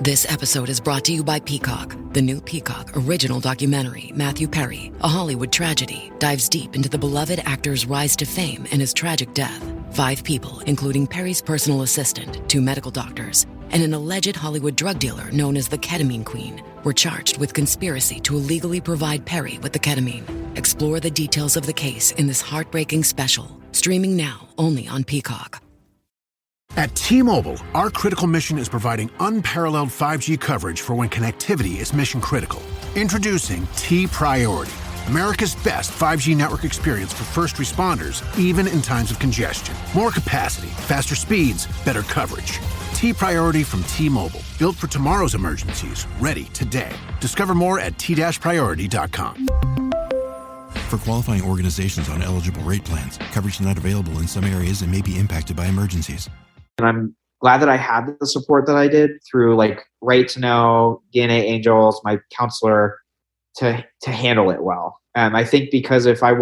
This episode is brought to you by Peacock. The new Peacock original documentary, Matthew Perry, A Hollywood Tragedy, dives deep into the beloved actor's rise to fame and his tragic death. 5 people, including Perry's personal assistant, 2 medical doctors, and an alleged Hollywood drug dealer known as the Ketamine Queen, were charged with conspiracy to illegally provide Perry with the ketamine. Explore the details of the case in this heartbreaking special, streaming now only on Peacock. At T-Mobile, our critical mission is providing unparalleled 5G coverage for when connectivity is mission critical. Introducing T-Priority, America's best 5G network experience for first responders, even in times of congestion. More capacity, faster speeds, better coverage. T-Priority from T-Mobile, built for tomorrow's emergencies, ready today. Discover more at t-priority.com. For qualifying organizations on eligible rate plans, coverage not available in some areas and may be impacted by emergencies. And I'm glad that I had the support that I did through like Right to Know, DNA Angels, my counselor, to handle it well. I think because if I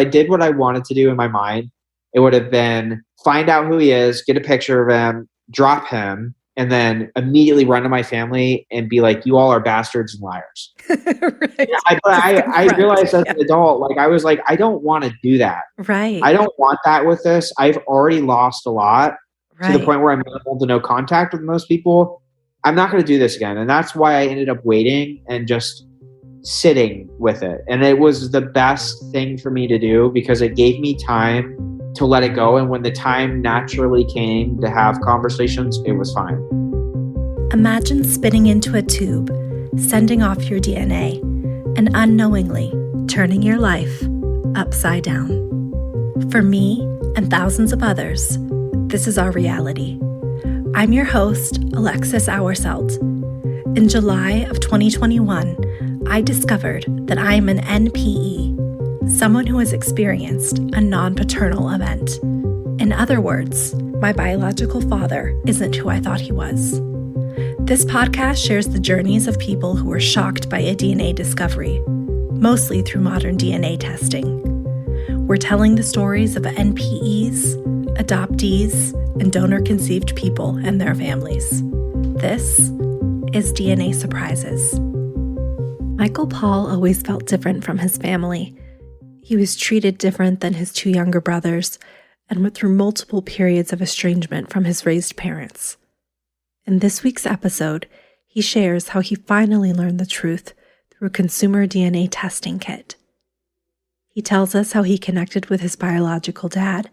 did what I wanted to do in my mind, it would have been find out who he is, get a picture of him, drop him, and then immediately run to my family and be like, you all are bastards and liars. Right. I realized as an adult, like I was like, I don't want to do that. Right. I don't want that with this. I've already lost a lot. Right. To the point where I'm minimal to no contact with most people. I'm not going to do this again. And that's why I ended up waiting and just sitting with it. And it was the best thing for me to do because it gave me time to let it go. And when the time naturally came to have conversations, it was fine. Imagine spitting into a tube, sending off your DNA, and unknowingly turning your life upside down. For me and thousands of others, this is our reality. I'm your host, Alexis Auerselt. In July of 2021, I discovered that I am an NPE, someone who has experienced a non-paternal event. In other words, my biological father isn't who I thought he was. This podcast shares the journeys of people who were shocked by a DNA discovery, mostly through modern DNA testing. We're telling the stories of NPEs, adoptees, and donor-conceived people and their families. This is DNA Surprises. Michael Paul always felt different from his family. He was treated different than his 2 younger brothers and went through multiple periods of estrangement from his raised parents. In this week's episode, he shares how he finally learned the truth through a consumer DNA testing kit. He tells us how he connected with his biological dad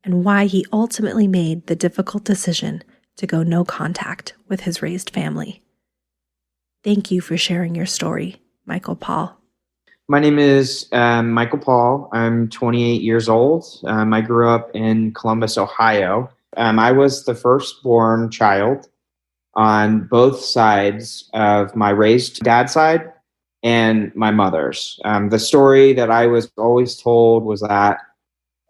and why he ultimately made the difficult decision to go no contact with his raised family. Thank you for sharing your story, Michael Paul. My name is Michael Paul. I'm 28 years old. I grew up in Columbus, Ohio. I was the firstborn child on both sides of my raised dad's side and my mother's. The story that I was always told was that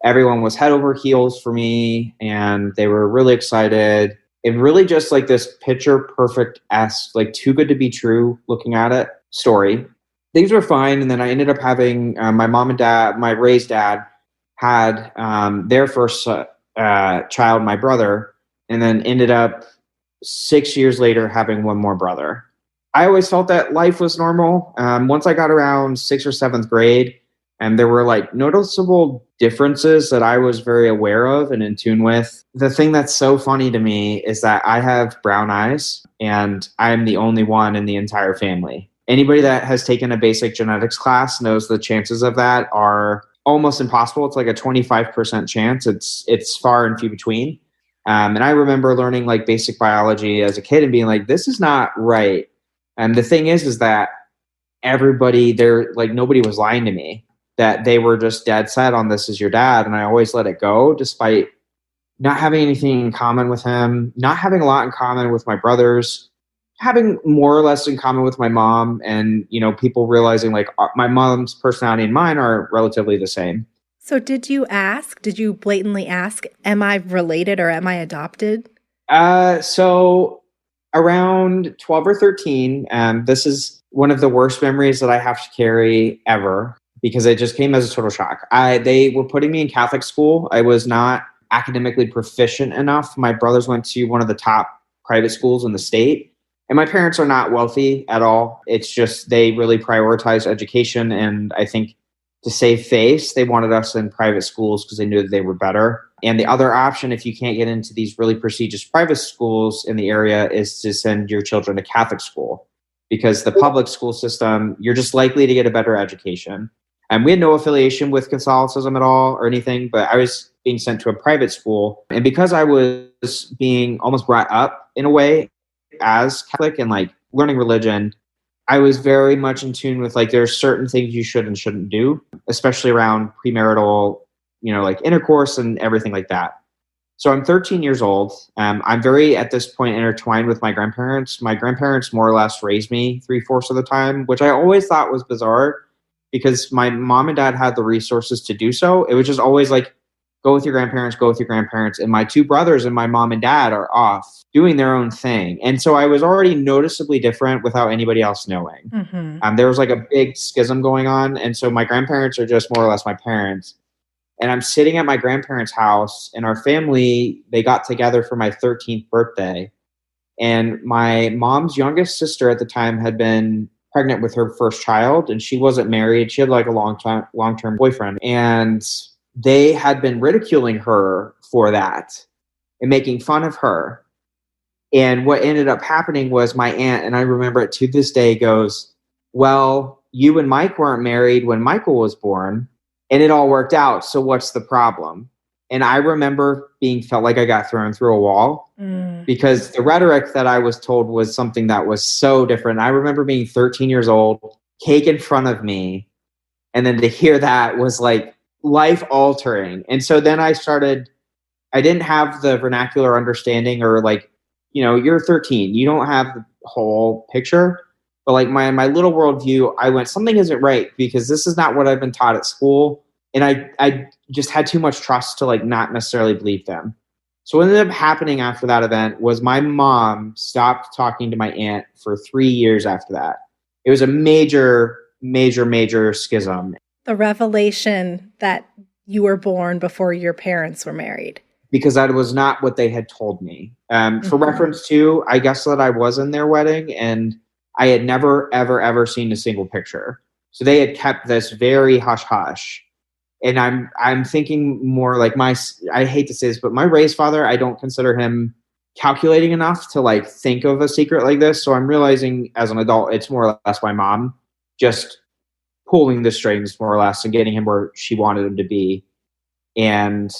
everyone was head over heels for me and they were really excited. It really just like this picture perfect-esque, like too good to be true looking at it story. Things were fine. And then I ended up having my mom and dad, my raised dad had their first child, my brother, and then ended up 6 years later having one more brother. I always felt that life was normal. Once I got around 6th or 7th grade, and there were like noticeable differences that I was very aware of and in tune with. The thing that's so funny to me is that I have brown eyes and I'm the only one in the entire family. Anybody that has taken a basic genetics class knows the chances of that are almost impossible. It's like a 25% chance. It's far and few between. And I remember learning like basic biology as a kid and being like, this is not right. And the thing is that everybody there, like nobody was lying to me, that they were just dead set on this is your dad. And I always let it go despite not having anything in common with him, not having a lot in common with my brothers, having more or less in common with my mom. And, you know, people realizing like my mom's personality and mine are relatively the same. So did you blatantly ask, am I related or am I adopted? So around 12 or 13, this is one of the worst memories that I have to carry ever because it just came as a total shock. They were putting me in Catholic school. I was not academically proficient enough. My brothers went to one of the top private schools in the state. And my parents are not wealthy at all. It's just they really prioritize education. And I think to save face, they wanted us in private schools because they knew that they were better. And the other option, if you can't get into these really prestigious private schools in the area, is to send your children to Catholic school, because the public school system, you're just likely to get a better education. And we had no affiliation with Catholicism at all or anything, but I was being sent to a private school. And because I was being almost brought up in a way as Catholic and like learning religion, I was very much in tune with like there's certain things you should and shouldn't do, especially around premarital, like intercourse and everything like that. So I'm 13 years old. I'm very, at this point, intertwined with my grandparents. My grandparents more or less raised me 3/4 of the time, which I always thought was bizarre because my mom and dad had the resources to do so. It was just always like, go with your grandparents, go with your grandparents. And my two brothers and my mom and dad are off doing their own thing. And so I was already noticeably different without anybody else knowing. Mm-hmm. There was like a big schism going on. And so my grandparents are just more or less my parents. And I'm sitting at my grandparents' house, and our family, they got together for my 13th birthday. And my mom's youngest sister at the time had been pregnant with her first child, and she wasn't married. She had like a long-term boyfriend. And they had been ridiculing her for that and making fun of her. And what ended up happening was my aunt, and I remember it to this day, goes, well, you and Mike weren't married when Michael was born, and it all worked out. So what's the problem? And I remember felt like I got thrown through a wall because the rhetoric that I was told was something that was so different. I remember being 13 years old, cake in front of me, and then to hear that was like life altering. And so then I didn't have the vernacular understanding, or like, you're 13, you don't have the whole picture. But like my little worldview, I went, something isn't right because this is not what I've been taught at school. And I just had too much trust to like not necessarily believe them. So what ended up happening after that event was my mom stopped talking to my aunt for 3 years after that. It was a major, major, major schism. The revelation that you were born before your parents were married. Because that was not what they had told me. For reference to, I guess that I was in their wedding, and I had never, ever, ever seen a single picture. So they had kept this very hush-hush. And I'm thinking more like I hate to say this, but my raised father, I don't consider him calculating enough to like think of a secret like this. So I'm realizing as an adult, it's more or less my mom just pulling the strings more or less and getting him where she wanted him to be. And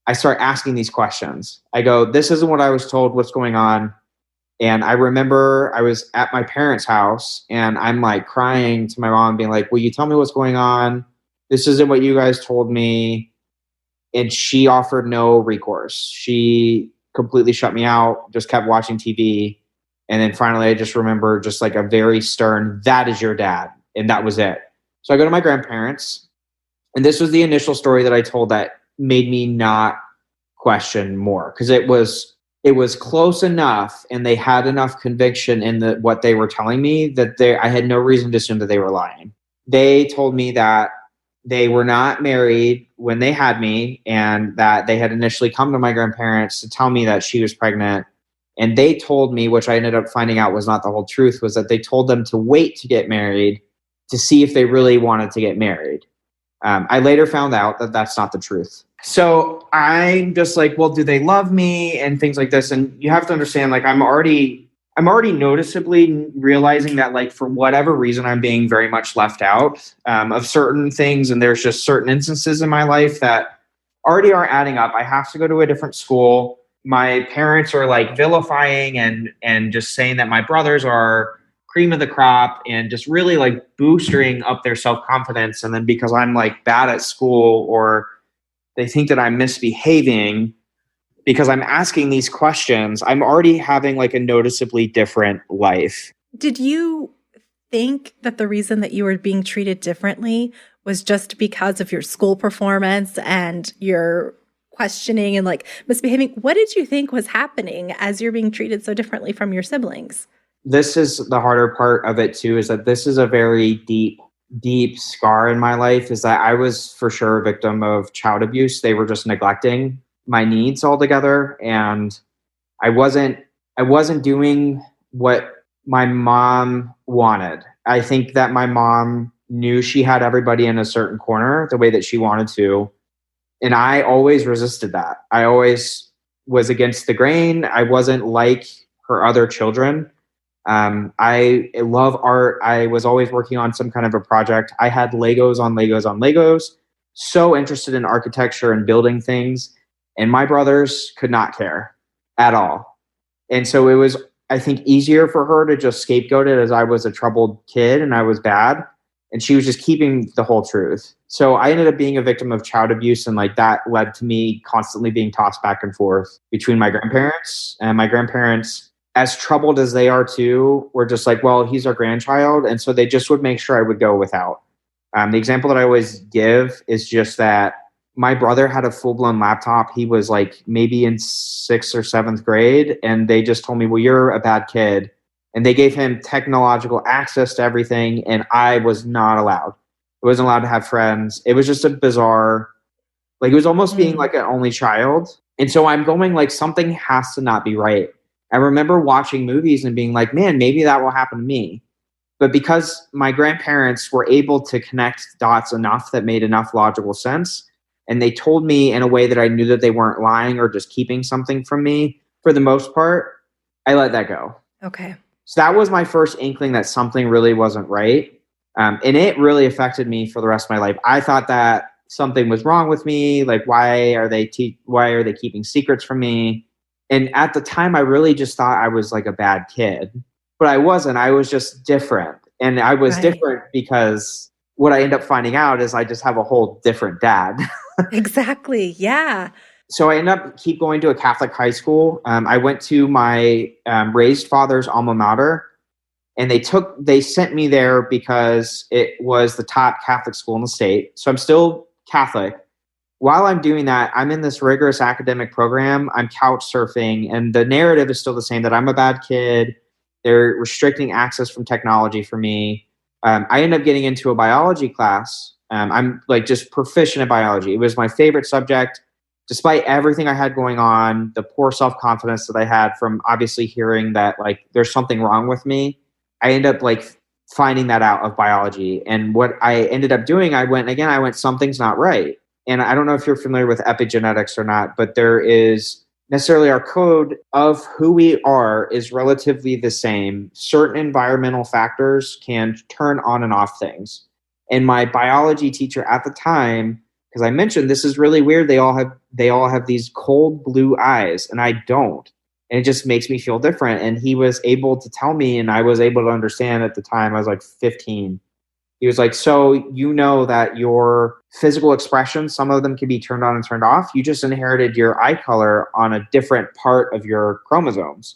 I start asking these questions. I go, this isn't what I was told, what's going on? And I remember I was at my parents' house and I'm like crying to my mom being like, will you tell me what's going on? This isn't what you guys told me. And she offered no recourse. She completely shut me out, just kept watching TV. And then finally, I just remember just like a very stern, that is your dad. And that was it. So I go to my grandparents. And this was the initial story that I told that made me not question more, because it was close enough and they had enough conviction in what they were telling me that I had no reason to assume that they were lying. They told me that they were not married when they had me, and that they had initially come to my grandparents to tell me that she was pregnant. And they told me, which I ended up finding out was not the whole truth, was that they told them to wait to get married to see if they really wanted to get married. I later found out that that's not the truth. So I'm just like, well, do they love me and things like this? And you have to understand, like, I'm already noticeably realizing that, like, for whatever reason, I'm being very much left out of certain things. And there's just certain instances in my life that already are adding up. I have to go to a different school. My parents are like vilifying and just saying that my brothers are cream of the crop and just really like boosting up their self-confidence. And then because I'm like bad at school, or they think that I'm misbehaving because I'm asking these questions, I'm already having like a noticeably different life. Did you think that the reason that you were being treated differently was just because of your school performance and your questioning and like misbehaving? What did you think was happening as you're being treated so differently from your siblings? This is the harder part of it too, is that this is a very deep scar in my life, is that I was for sure a victim of child abuse. They were just neglecting my needs altogether. And I wasn't doing what my mom wanted. I think that my mom knew she had everybody in a certain corner the way that she wanted to. And I always resisted that. I always was against the grain. I wasn't like her other children. I love art. I was always working on some kind of a project. I had Legos on Legos on Legos. So interested in architecture and building things. And my brothers could not care at all. And so it was, I think, easier for her to just scapegoat it as I was a troubled kid and I was bad. And she was just keeping the whole truth. So I ended up being a victim of child abuse. And like that led to me constantly being tossed back and forth between my grandparents. And my grandparents, as troubled as they are too, were just like, well, he's our grandchild. And so they just would make sure I would go without. The example that I always give is just that my brother had a full-blown laptop. He was like maybe in 6th or 7th grade. And they just told me, well, you're a bad kid. And they gave him technological access to everything. And I was not allowed. I wasn't allowed to have friends. It was just a bizarre, like it was almost being like an only child. And so I'm going like, something has to not be right. I remember watching movies and being like, man, maybe that will happen to me. But because my grandparents were able to connect dots enough that made enough logical sense, and they told me in a way that I knew that they weren't lying or just keeping something from me, for the most part, I let that go. Okay. So that was my first inkling that something really wasn't right. And it really affected me for the rest of my life. I thought that something was wrong with me. Like, why are they keeping secrets from me? And at the time, I really just thought I was like a bad kid. But I wasn't. I was just different. And I was different because what I end up finding out is I just have a whole different dad. Exactly. Yeah. So I ended up keep going to a Catholic high school. I went to my raised father's alma mater, and they sent me there because it was the top Catholic school in the state. So I'm still Catholic. While I'm doing that, I'm in this rigorous academic program. I'm couch surfing, and the narrative is still the same, that I'm a bad kid. They're restricting access from technology for me. I ended up getting into a biology class. I'm like just proficient at biology. It was my favorite subject. Despite everything I had going on, the poor self-confidence that I had from obviously hearing that like there's something wrong with me, I ended up like finding that out of biology. And what I ended up doing, I went, something's not right. And I don't know if you're familiar with epigenetics or not, but there is necessarily our code of who we are is relatively the same. Certain environmental factors can turn on and off things. And my biology teacher at the time, because I mentioned this is really weird, they all have these cold blue eyes, and I don't. And it just makes me feel different. And he was able to tell me, and I was able to understand at the time. I was like 15. He was like, so you know that your physical expressions, some of them can be turned on and turned off. You just inherited your eye color on a different part of your chromosomes.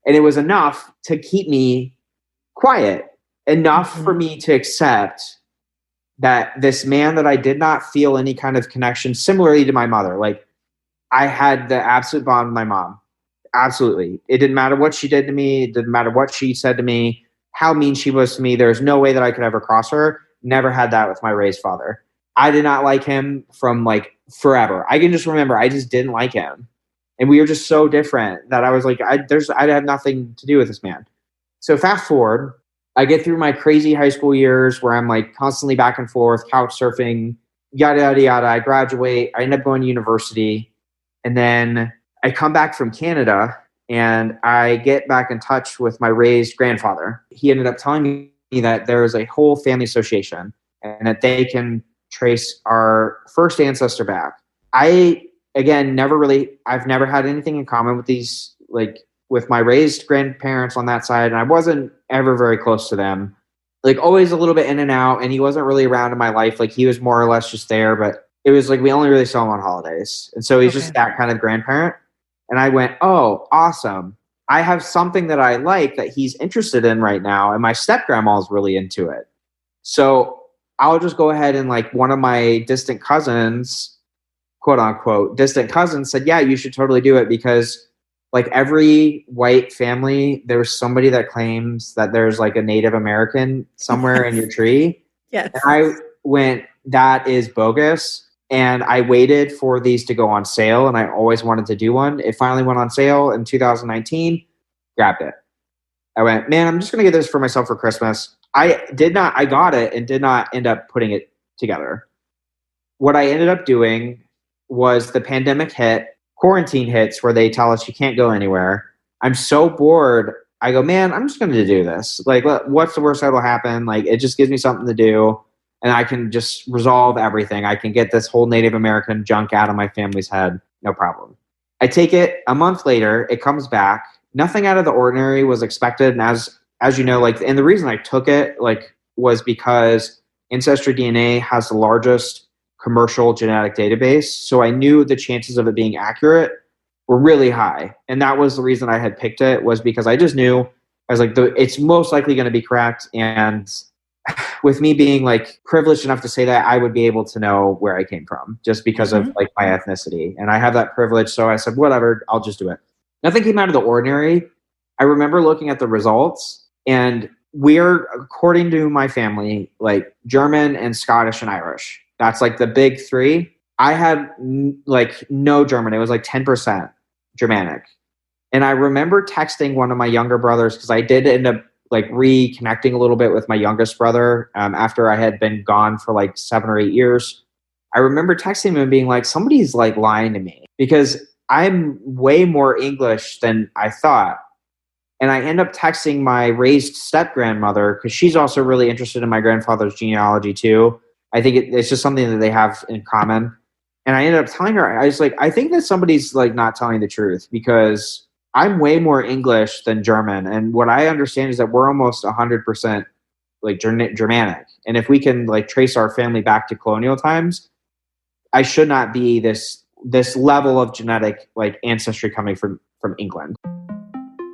And it was enough to keep me quiet, enough for me to accept that this man that I did not feel any kind of connection, similarly to my mother, like I had the absolute bond with my mom. Absolutely. It didn't matter what she did to me. It didn't matter what she said to me, how mean she was to me. There's no way that I could ever cross her. Never had that with my raised father. I did not like him from like forever. I can just remember I just didn't like him. And we were just so different that I was like, I have nothing to do with this man. So fast forward, I get through my crazy high school years where I'm like constantly back and forth, couch surfing, yada, yada, yada. I graduate. I end up going to university. And then I come back from Canada and I get back in touch with my raised grandfather. He ended up telling me that there is a whole family association and that they can trace our first ancestor back. I, again, I've never had anything in common with these, like with my raised grandparents on that side. And I wasn't ever very close to them, like always a little bit in and out. And he wasn't really around in my life. Like he was more or less just there, but it was like, we only really saw him on holidays. And so he's just that kind of grandparent. And I went, oh, awesome. I have something that I like that he's interested in right now. And my step-grandma is really into it. So I'll just go ahead and like one of my distant cousins, quote unquote, distant cousins said, yeah, you should totally do it because like every white family, there's somebody that claims that there's like a Native American somewhere in your tree. Yes. And I went, that is bogus. And I waited for these to go on sale, and I always wanted to do one. It finally went on sale in 2019. Grabbed it. I went, man, I'm just going to get this for myself for Christmas. I got it and did not end up putting it together. What I ended up doing was the pandemic hit, quarantine hits where they tell us you can't go anywhere. I'm so bored. I go, man, I'm just going to do this. Like, what's the worst that will happen? Like, it just gives me something to do and I can just resolve everything. I can get this whole Native American junk out of my family's head. No problem. I take it a month later, it comes back. Nothing out of the ordinary was expected. And as you know, like, and the reason I took it, like, was because Ancestry DNA has the largest commercial genetic database. So I knew the chances of it being accurate were really high. And that was the reason I had picked it, was because I just knew, I was like, it's most likely going to be correct. And with me being like privileged enough to say that, I would be able to know where I came from just because of like my ethnicity. And I have that privilege. So I said, whatever, I'll just do it. Nothing came out of the ordinary. I remember looking at the results, and we're, according to my family, like German and Scottish and Irish. That's like the big three. I had like no German. It was like 10% Germanic. And I remember texting one of my younger brothers, because I did end up like reconnecting a little bit with my youngest brother after I had been gone for like 7 or 8 years. I remember texting him and being like, somebody's like lying to me, because I'm way more English than I thought. And I end up texting my raised step-grandmother, because she's also really interested in my grandfather's genealogy too. I think it's just something that they have in common. And I ended up telling her, I was like, I think that somebody's like not telling the truth, because I'm way more English than German. And what I understand is that we're almost 100% like Germanic. And if we can like trace our family back to colonial times, I should not be this level of genetic like ancestry coming from England.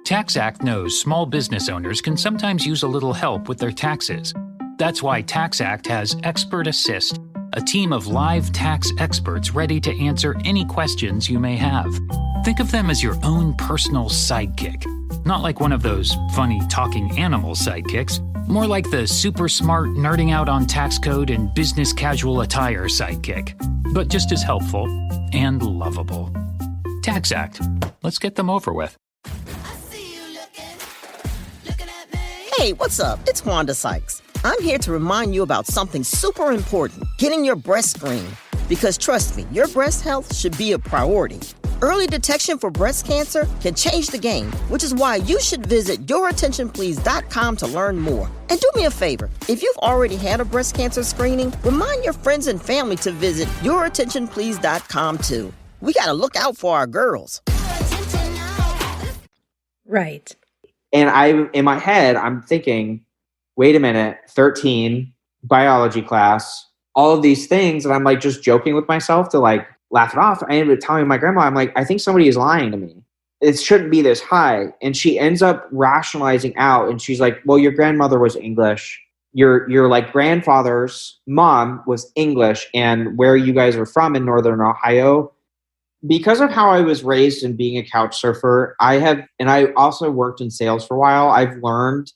TaxAct knows small business owners can sometimes use a little help with their taxes. That's why TaxAct has Expert Assist, a team of live tax experts ready to answer any questions you may have. Think of them as your own personal sidekick. Not like one of those funny talking animal sidekicks, more like the super smart nerding out on tax code and business casual attire sidekick, but just as helpful and lovable. TaxAct. Let's get them over with. Hey, what's up? It's Wanda Sykes. I'm here to remind you about something super important, getting your breast screened. Because trust me, your breast health should be a priority. Early detection for breast cancer can change the game, which is why you should visit yourattentionplease.com to learn more. And do me a favor, if you've already had a breast cancer screening, remind your friends and family to visit yourattentionplease.com too. We gotta look out for our girls. Right. And in my head, I'm thinking, wait a minute, 13, biology class, all of these things. And I'm like just joking with myself to like laugh it off. I ended up telling my grandma, I'm like, I think somebody is lying to me. It shouldn't be this high. And she ends up rationalizing out. And she's like, well, your grandmother was English. Your like grandfather's mom was English. And where you guys are from in Northern Ohio, because of how I was raised and being a couch surfer, and I also worked in sales for a while, I've learned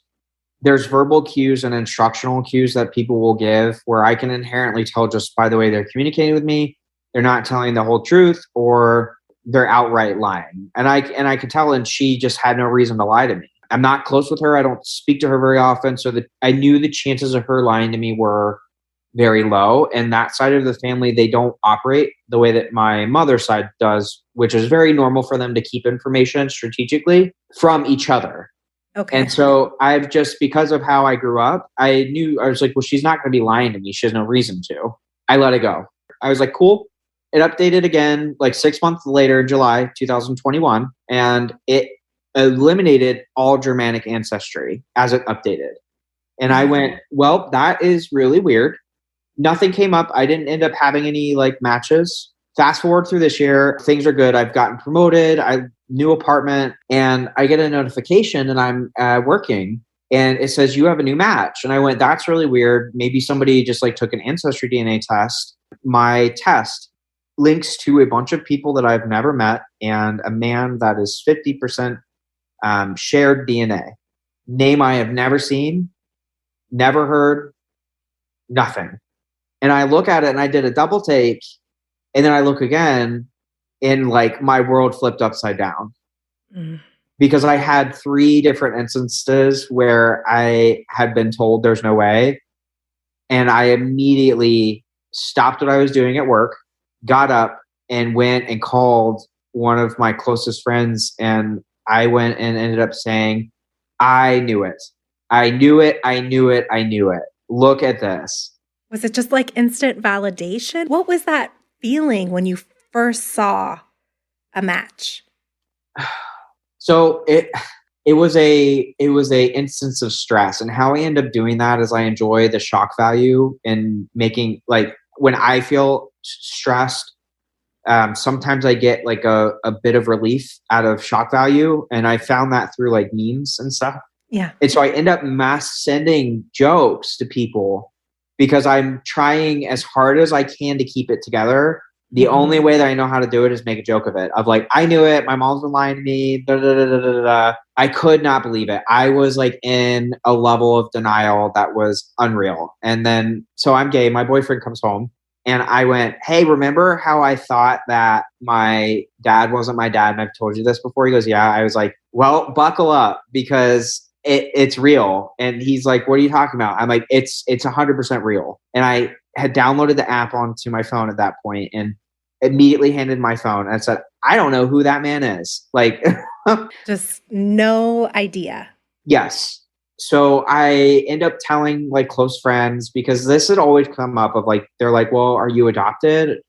there's verbal cues and instructional cues that people will give where I can inherently tell just by the way they're communicating with me, they're not telling the whole truth or they're outright lying. And I could tell, and she just had no reason to lie to me. I'm not close with her. I don't speak to her very often. So that I knew the chances of her lying to me were very low. And that side of the family, they don't operate the way that my mother's side does, which is very normal for them to keep information strategically from each other. Okay. And so I've just, because of how I grew up, I was like, well, she's not going to be lying to me. She has no reason to. I let it go. I was like, cool. It updated again, like 6 months later in July 2021, and it eliminated all Germanic ancestry as it updated. And I went, well, that is really weird. Nothing came up. I didn't end up having any like matches. Fast forward through this year, things are good. I've gotten promoted. New apartment, and I get a notification and I'm working and it says you have a new match. And I went, that's really weird. Maybe somebody just like took an ancestry DNA test. My test links to a bunch of people that I've never met and a man that is 50% shared DNA. Name I have never seen, never heard, nothing. And I look at it and I did a double take, and then I look again and like my world flipped upside down. because I had 3 different instances where I had been told there's no way. And I immediately stopped what I was doing at work, got up and went and called one of my closest friends. And I went and ended up saying, I knew it. I knew it. I knew it. I knew it. Look at this. Was it just like instant validation? What was that feeling when you first saw a match? So it was a instance of stress, and how I end up doing that is I enjoy the shock value and making, like, when I feel stressed, sometimes I get like a bit of relief out of shock value, and I found that through like memes and stuff. Yeah. And so I end up mass sending jokes to people because I'm trying as hard as I can to keep it together. The only way that I know how to do it is make a joke of it. Of like, I knew it. My mom's been lying to me. Da, da, da, da, da, da. I could not believe it. I was like in a level of denial that was unreal. And then, so I'm gay. My boyfriend comes home and I went, hey, remember how I thought that my dad wasn't my dad? And I've told you this before. He goes, yeah. I was like, well, buckle up because it's real. And he's like, what are you talking about? I'm like, it's 100% real. And I had downloaded the app onto my phone at that point and immediately handed my phone and said, I don't know who that man is. Like, just no idea. Yes. So I end up telling like close friends because this had always come up of like, they're like, well, are you adopted?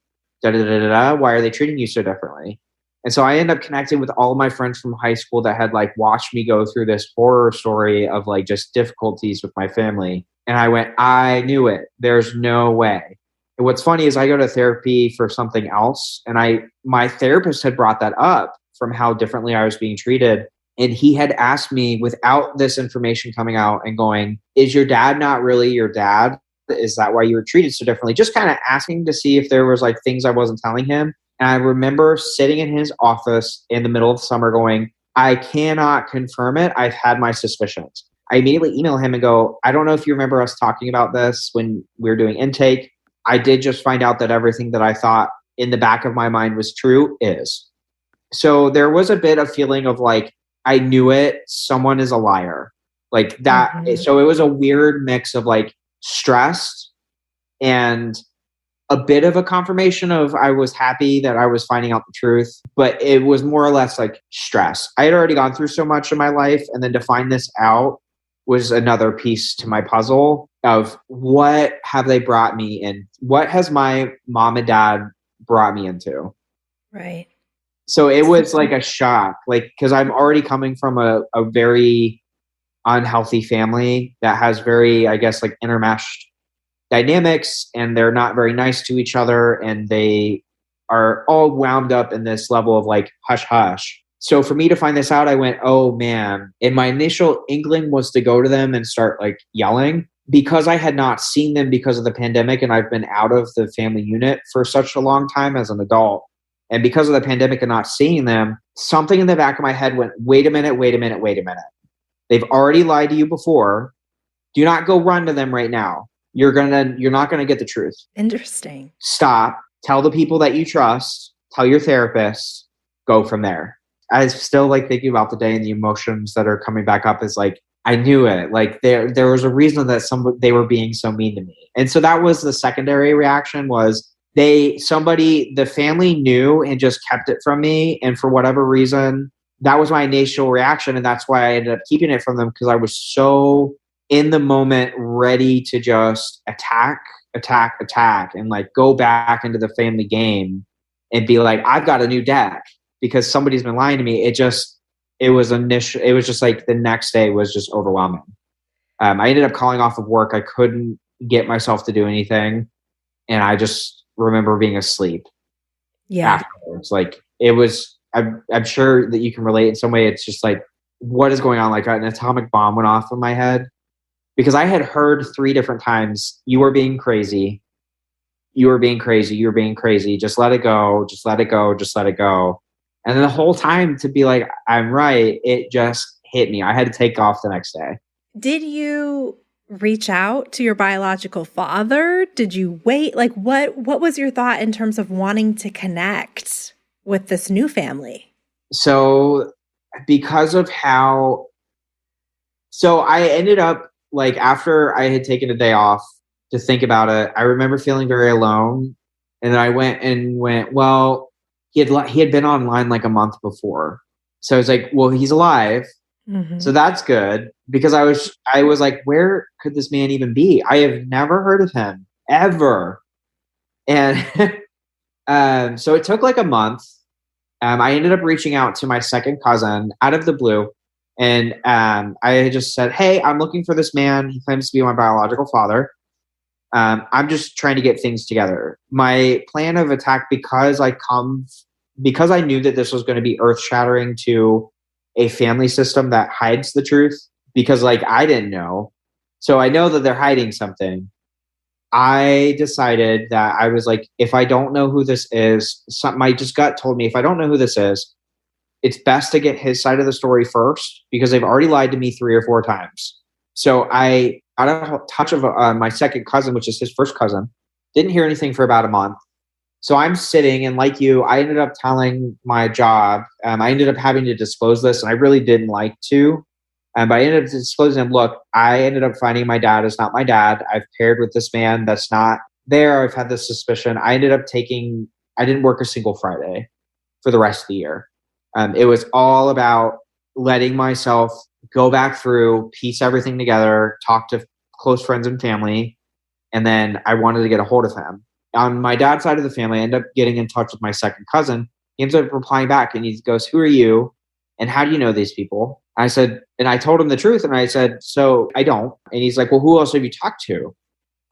Da, da, da, da, da. Why are they treating you so differently? And so I end up connecting with all of my friends from high school that had like watched me go through this horror story of like just difficulties with my family. And I went, I knew it. There's no way. And what's funny is I go to therapy for something else. And my therapist had brought that up from how differently I was being treated. And he had asked me without this information coming out and going, is your dad not really your dad? Is that why you were treated so differently? Just kind of asking to see if there was like things I wasn't telling him. And I remember sitting in his office in the middle of summer going, I cannot confirm it. I've had my suspicions. I immediately email him and go, I don't know if you remember us talking about this when we were doing intake. I did just find out that everything that I thought in the back of my mind was true is. So there was a bit of feeling of like, I knew it. Someone is a liar. Like that. Mm-hmm. So it was a weird mix of like stressed and a bit of a confirmation of I was happy that I was finding out the truth, but it was more or less like stress. I had already gone through so much in my life, and then to find this out was another piece to my puzzle of what have they brought me in? What has my mom and dad brought me into? Right. So it was like a shock, like, because I'm already coming from a very unhealthy family that has very, I guess, like intermeshed dynamics, and they're not very nice to each other, and they are all wound up in this level of like hush hush. So for me to find this out, I went, oh man. And my initial inkling was to go to them and start like yelling, because I had not seen them because of the pandemic, and I've been out of the family unit for such a long time as an adult. And because of the pandemic and not seeing them, something in the back of my head went, wait a minute. They've already lied to you before. Do not go run to them right now. You're not gonna get the truth. Interesting. Stop. Tell the people that you trust. Tell your therapist. Go from there. I still like thinking about the day and the emotions that are coming back up is like, I knew it. Like there was a reason that they were being so mean to me. And so that was the secondary reaction was the family knew and just kept it from me. And for whatever reason, that was my initial reaction. And that's why I ended up keeping it from them, because I was so in the moment ready to just attack and like go back into the family game and be like, I've got a new deck because somebody's been lying to me. It was just like the next day was just overwhelming. I ended up calling off of work. I couldn't get myself to do anything. And I just remember being asleep. Yeah. Afterwards. Like it was, I'm sure that you can relate in some way. It's just like, what is going on? Like an atomic bomb went off in my head, because I had heard 3 different times, you are being crazy. You are being crazy. You're being crazy. Just let it go. Just let it go. Just let it go. And then the whole time to be like, I'm right. It just hit me. I had to take off the next day. Did you reach out to your biological father? Did you wait? Like what was your thought in terms of wanting to connect with this new family? So because of how, so I ended up like, after I had taken a day off to think about it, I remember feeling very alone. And then I went, well, he had been online like a month before. So I was like, well, he's alive. So that's good, because I was like, where could this man even be? I have never heard of him ever. And so it took like a month. I ended up reaching out to my second cousin out of the blue. And I just said, hey, I'm looking for this man. He claims to be my biological father. I'm just trying to get things together. My plan of attack, because I knew that this was going to be earth shattering to a family system that hides the truth, because like I didn't know. So I know that they're hiding something. I decided that I was like, if I don't know who this is, my just gut told me, if I don't know who this is, it's best to get his side of the story first, because they've already lied to me 3 or 4 times. So I got a touch of my second cousin, which is his first cousin. Didn't hear anything for about a month. So I'm sitting, and like you, I ended up telling my job. I ended up having to disclose this, and I really didn't like to. But I ended up disclosing him, look, I ended up finding my dad is not my dad. I've paired with this man that's not there. I've had this suspicion. I didn't work a single Friday for the rest of the year. It was all about letting myself go back through, piece everything together, talk to close friends and family. And then I wanted to get a hold of him. On my dad's side of the family, I ended up getting in touch with my second cousin. He ends up replying back, and he goes, who are you? And how do you know these people? I said, and I told him the truth. And I said, so I don't. And he's like, well, who else have you talked to?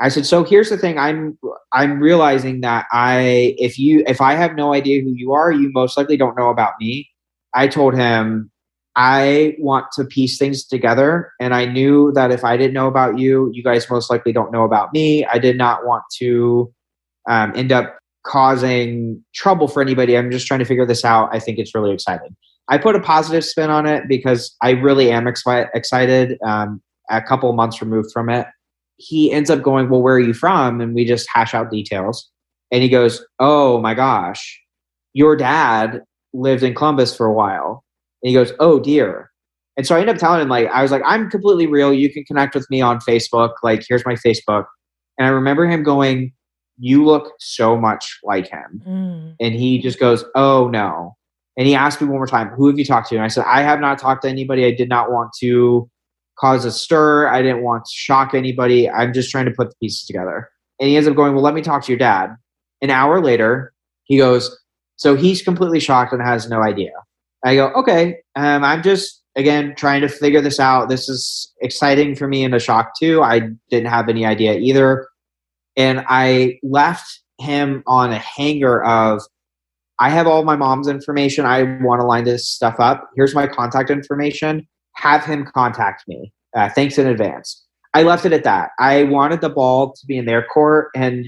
I said, so here's the thing. I'm realizing that if I have no idea who you are, you most likely don't know about me. I told him, I want to piece things together. And I knew that if I didn't know about you, you guys most likely don't know about me. I did not want to end up causing trouble for anybody. I'm just trying to figure this out. I think it's really exciting. I put a positive spin on it because I really am excited. A couple of months removed from it, he ends up going, well, where are you from? And we just hash out details. And he goes, oh my gosh, your dad lived in Columbus for a while. And he goes, oh dear. And so I ended up telling him, like, I was like, I'm completely real. You can connect with me on Facebook. Like, here's my Facebook. And I remember him going, you look so much like him. And he just goes, oh no. And he asked me one more time, who have you talked to? And I said, I have not talked to anybody. I did not want to cause a stir. I didn't want to shock anybody. I'm just trying to put the pieces together. And he ends up going, well, let me talk to your dad. An hour later, he goes, so he's completely shocked and has no idea. I go, okay, I'm just, again, trying to figure this out. This is exciting for me and a shock too. I didn't have any idea either. And I left him on a hanger of, I have all my mom's information. I want to line this stuff up. Here's my contact information. Have him contact me. Thanks in advance. I left it at that. I wanted the ball to be in their court. And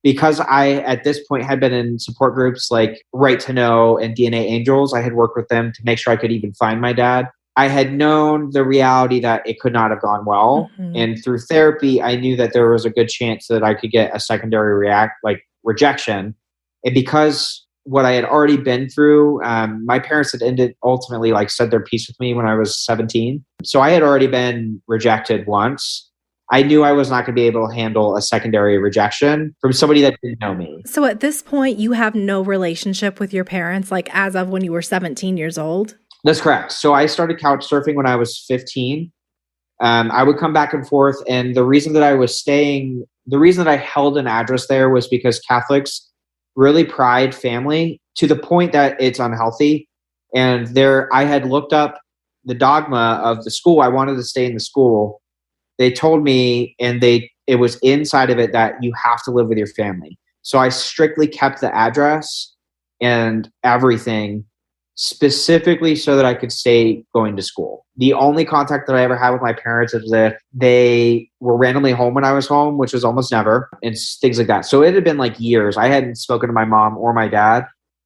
because I, at this point, had been in support groups like Right to Know and DNA Angels, I had worked with them to make sure I could even find my dad. I had known the reality that it could not have gone well. And through therapy, I knew that there was a good chance that I could get a secondary rejection. And because what I had already been through, my parents had ultimately said their piece with me when I was 17. So I had already been rejected once. I knew I was not going to be able to handle a secondary rejection from somebody that didn't know me. So at this point, you have no relationship with your parents, as of when you were 17 years old? That's correct. So I started couch surfing when I was 15. I would come back and forth. And the reason that I held an address there was because Catholics really pride family to the point that it's unhealthy. And I had looked up the dogma of the school. I wanted to stay in the school. They told me, and it was inside of it, that you have to live with your family. So I strictly kept the address and everything specifically so that I could stay going to school. The only contact that I ever had with my parents is if they were randomly home when I was home, which was almost never, and things like that. So it had been years. I hadn't spoken to my mom or my dad.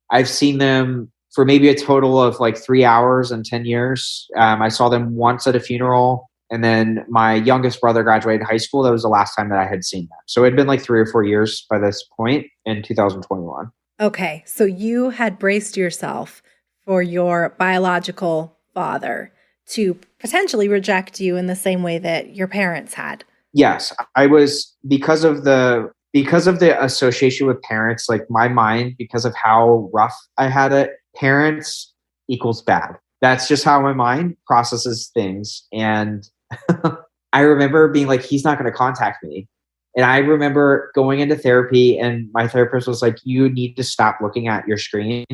I've seen them for maybe a total of 3 hours in 10 years. I saw them once at a funeral. And then my youngest brother graduated high school. That was the last time that I had seen them. So it had been 3 or 4 years by this point in 2021. Okay. So you had braced yourself for your biological father to potentially reject you in the same way that your parents had. Yes, I was, because of the association with parents, like my mind, because of how rough I had it, parents equals bad. That's just how my mind processes things. And I remember being like, he's not going to contact me. And I remember going into therapy and my therapist was like, you need to stop looking at your screen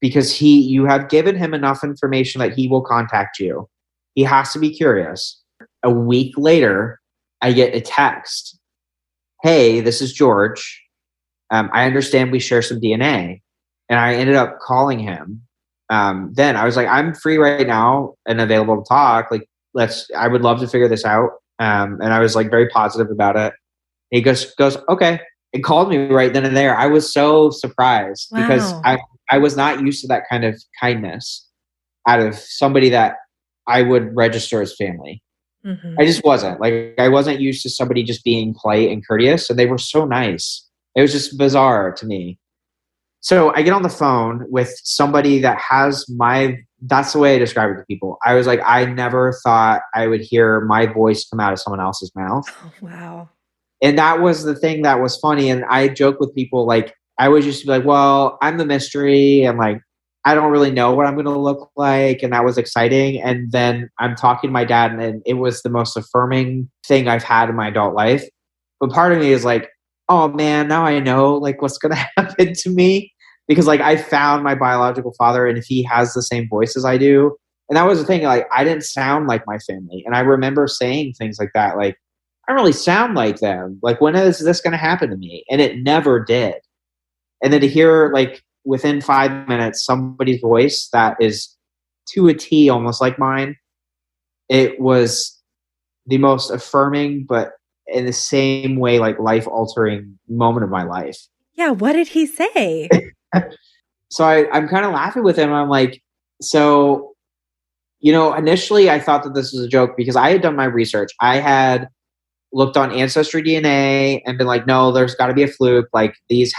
because you have given him enough information that he will contact you. He has to be curious. A week later, I get a text. Hey, this is George. I understand we share some DNA. And I ended up calling him. Then I was like, I'm free right now and available to talk. Like, I would love to figure this out. And I was like very positive about it. He goes, okay. And called me right then and there. I was so surprised because I was not used to that kind of kindness out of somebody that I would register as family. Mm-hmm. I just wasn't. Like, I wasn't used to somebody just being polite and courteous, and they were so nice. It was just bizarre to me. So I get on the phone with somebody that has that's the way I describe it to people. I was like, I never thought I would hear my voice come out of someone else's mouth. Oh, wow. And that was the thing that was funny. And I joke with people, like, I always used to be like, well, I'm the mystery. And like, I don't really know what I'm going to look like. And that was exciting. And then I'm talking to my dad and it was the most affirming thing I've had in my adult life. But part of me is like, oh man, now I know like what's going to happen to me because like I found my biological father and if he has the same voice as I do. And that was the thing, like I didn't sound like my family. And I remember saying things like that, like, I don't really sound like them. Like, when is this going to happen to me? And it never did. And then to hear like within 5 minutes, somebody's voice that is to a T almost like mine, it was the most affirming, but in the same way, like life altering moment of my life. Yeah. What did he say? So I'm kind of laughing with him. I'm like, so, initially I thought that this was a joke because I had done my research. I had looked on Ancestry DNA and been like, no, there's got to be a fluke. Like these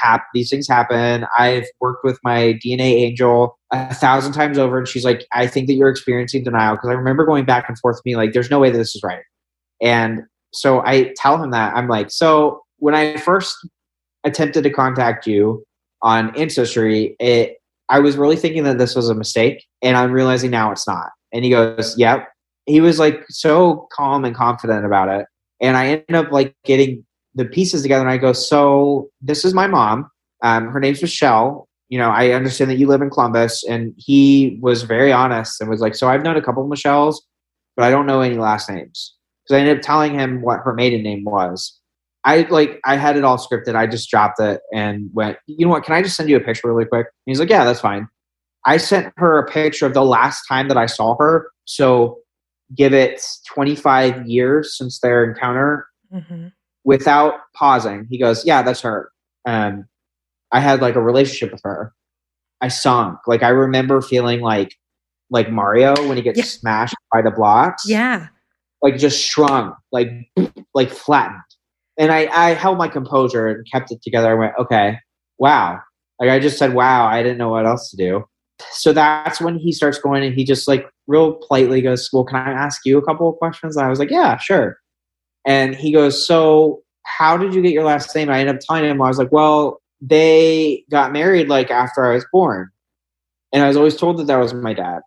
things happen. I've worked with my DNA angel 1,000 times over. And she's like, I think that you're experiencing denial. Cause I remember going back and forth with me, like, there's no way that this is right. And so I tell him that I'm like, so when I first attempted to contact you on Ancestry, I was really thinking that this was a mistake and I'm realizing now it's not. And he goes, yep. He was like so calm and confident about it. And I ended up like getting the pieces together and I go, so this is my mom. Her name's Michelle. I understand that you live in Columbus. And he was very honest and was like, so I've known a couple of Michelles, but I don't know any last names. Because I ended up telling him what her maiden name was. I had it all scripted. I just dropped it and went, you know what, can I just send you a picture really quick? And he's like, yeah, that's fine. I sent her a picture of the last time that I saw her. So give it 25 years since their encounter. Mm-hmm. Without pausing. He goes, yeah, that's her. I had like a relationship with her. I sunk. Like I remember feeling like Mario when he gets smashed by the blocks. Yeah. Like just shrunk, like flattened. And I held my composure and kept it together. I went, okay, wow. Like I just said, wow, I didn't know what else to do. So that's when he starts going and he just like real politely goes, well, can I ask you a couple of questions? And I was like, yeah, sure. And he goes, so how did you get your last name? And I ended up telling him, I was like, well, they got married like after I was born. And I was always told that was my dad.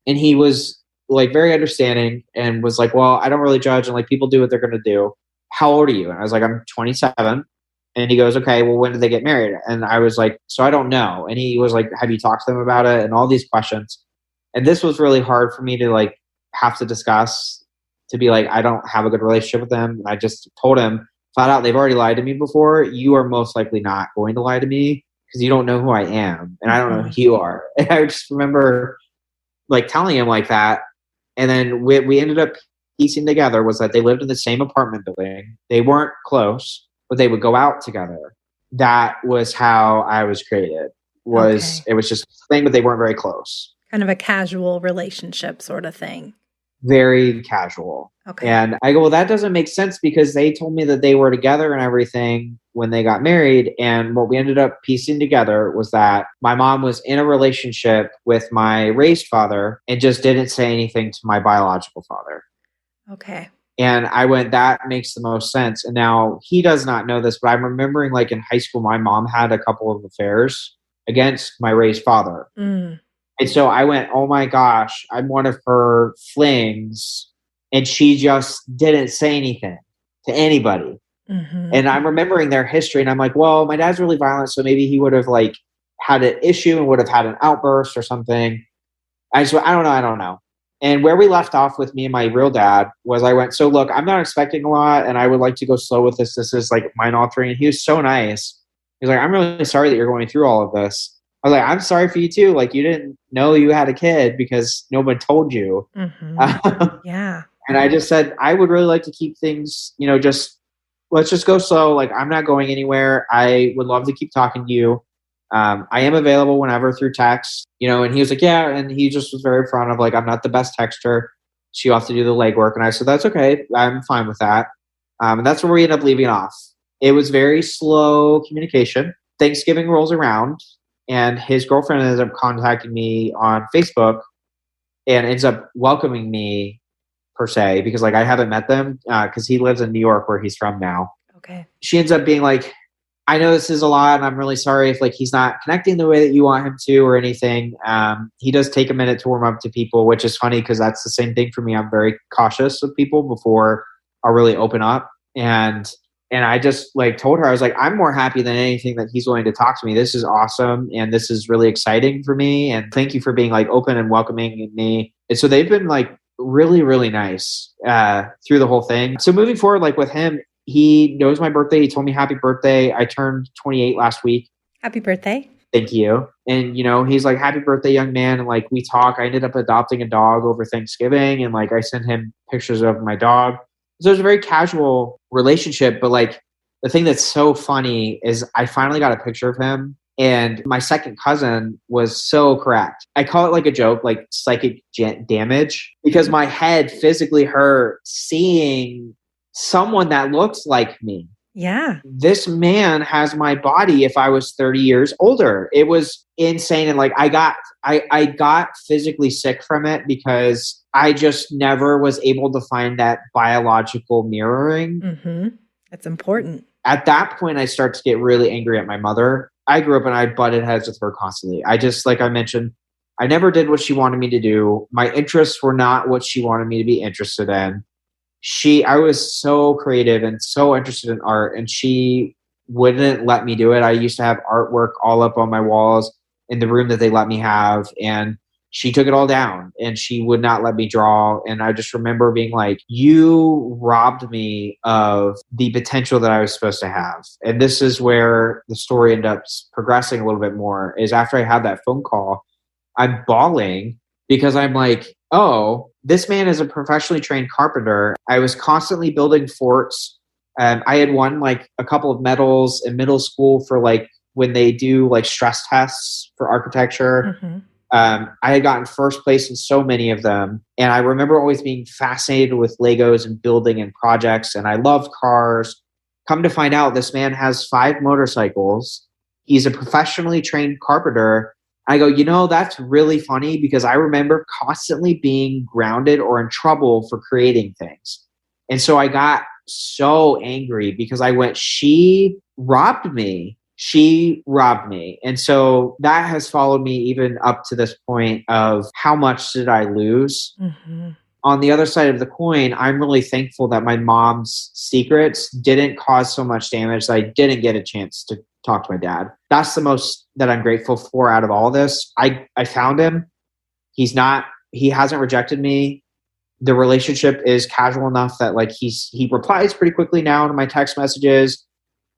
And he was like very understanding and was like, well, I don't really judge. And like people do what they're going to do. How old are you? And I was like, I'm 27. And he goes, okay, well, when did they get married? And I was like, so I don't know. And he was like, have you talked to them about it? And all these questions. And this was really hard for me to like have to discuss, to be like, I don't have a good relationship with them. And I just told him flat out, they've already lied to me before. You are most likely not going to lie to me because you don't know who I am. And I don't know who you are. And I just remember like telling him like that. And then we ended up piecing together was that they lived in the same apartment building. They weren't close, but they would go out together. That was how I was created. It was just a thing, but they weren't very close. Kind of a casual relationship sort of thing. very casual. Okay. And I go, well, that doesn't make sense because they told me that they were together and everything when they got married. And what we ended up piecing together was that my mom was in a relationship with my raised father and just didn't say anything to my biological father. Okay. And I went, that makes the most sense. And now he does not know this, but I'm remembering like in high school, my mom had a couple of affairs against my raised father. Mm. And so I went, oh my gosh, I'm one of her flings. And she just didn't say anything to anybody. Mm-hmm. And I'm remembering their history. And I'm like, well, my dad's really violent. So maybe he would have like had an issue and would have had an outburst or something. I don't know. And where we left off with me and my real dad was I went, so look, I'm not expecting a lot and I would like to go slow with this. This is like mind altering. And he was so nice. He was like, I'm really sorry that you're going through all of this. I was like, I'm sorry for you too. Like you didn't know you had a kid because nobody told you. Mm-hmm. Yeah. And I just said, I would really like to keep things, let's just go slow. Like I'm not going anywhere. I would love to keep talking to you. I am available whenever through text, and he was like, yeah. And he just was very upfront of like, I'm not the best texter. So you have to do the legwork. And I said, that's okay. I'm fine with that. And that's where we ended up leaving off. It was very slow communication. Thanksgiving rolls around and his girlfriend ends up contacting me on Facebook and ends up welcoming me per se, because like I haven't met them because he lives in New York where he's from now. Okay. She ends up being like, I know this is a lot and I'm really sorry if like he's not connecting the way that you want him to or anything. He does take a minute to warm up to people, which is funny because that's the same thing for me. I'm very cautious of people before I'll really open up. And I just like told her, I was like, I'm more happy than anything that he's willing to talk to me. This is awesome. And this is really exciting for me. And thank you for being like open and welcoming me. And so they've been like really, really nice through the whole thing. So moving forward, like with him, he knows my birthday. He told me happy birthday. I turned 28 last week. Happy birthday. Thank you. And, he's like, happy birthday, young man. And like, we talk. I ended up adopting a dog over Thanksgiving. And like, I sent him pictures of my dog. So it was a very casual relationship. But like, the thing that's so funny is I finally got a picture of him. And my second cousin was so correct. I call it like a joke, like psychic damage, because my head physically hurt seeing someone that looks like me. Yeah. This man has my body if I was 30 years older. It was insane. And like I got physically sick from it because I just never was able to find that biological mirroring. Mm-hmm. That's important. At that point, I start to get really angry at my mother. I grew up and I butted heads with her constantly. I just, like I mentioned, I never did what she wanted me to do. My interests were not what she wanted me to be interested in. I was so creative and so interested in art, and she wouldn't let me do it. I used to have artwork all up on my walls in the room that they let me have, and she took it all down and she would not let me draw. And I just remember being like, you robbed me of the potential that I was supposed to have. And this is where the story ended up progressing a little bit more, is after I had that phone call, I'm bawling because I'm like, oh, this man is a professionally trained carpenter. I was constantly building forts. I had won like a couple of medals in middle school for like when they do like stress tests for architecture. Mm-hmm. I had gotten first place in so many of them. And I remember always being fascinated with Legos and building and projects. And I loved cars. Come to find out, this man has 5 motorcycles. He's a professionally trained carpenter. I go, that's really funny because I remember constantly being grounded or in trouble for creating things. And so I got so angry because I went, she robbed me. And so that has followed me even up to this point of how much did I lose? Mm-hmm. On the other side of the coin, I'm really thankful that my mom's secrets didn't cause so much damage that I didn't get a chance to talk to my dad. That's the most that I'm grateful for out of all this. I found him. He hasn't rejected me. The relationship is casual enough that like he replies pretty quickly now to my text messages.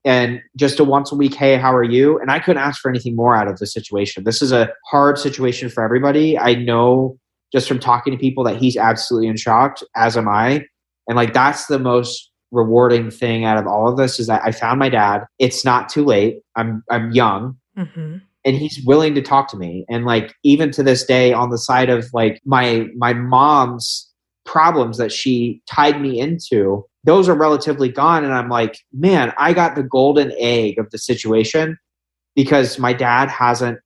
And just a once a week, hey, how are you? And I couldn't ask for anything more out of the situation. This is a hard situation for everybody. I know just from talking to people that he's absolutely in shock, as am I. And like, that's the most rewarding thing out of all of this is that I found my dad. It's not too late. I'm young. Mm-hmm. And he's willing to talk to me. And like, even to this day, on the side of like my mom's problems that she tied me into, those are relatively gone. And I'm like, man, I got the golden egg of the situation because my dad hasn't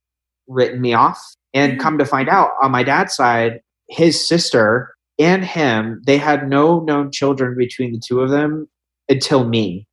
written me off. And come to find out, on my dad's side, his sister and him, they had no known children between the two of them until me.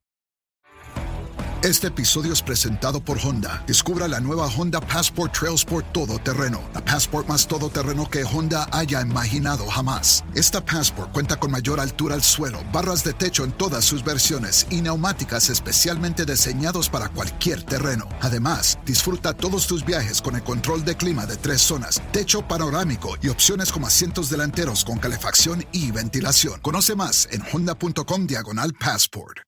Este episodio es presentado por Honda. Descubra la nueva Honda Passport Trail Sport Todoterreno, la Passport más todoterreno que Honda haya imaginado jamás. Esta Passport cuenta con mayor altura al suelo, barras de techo en todas sus versiones y neumáticas especialmente diseñados para cualquier terreno. Además, disfruta todos tus viajes con el control de clima de 3 zonas, techo panorámico y opciones como asientos delanteros con calefacción y ventilación. Conoce más en honda.com/passport.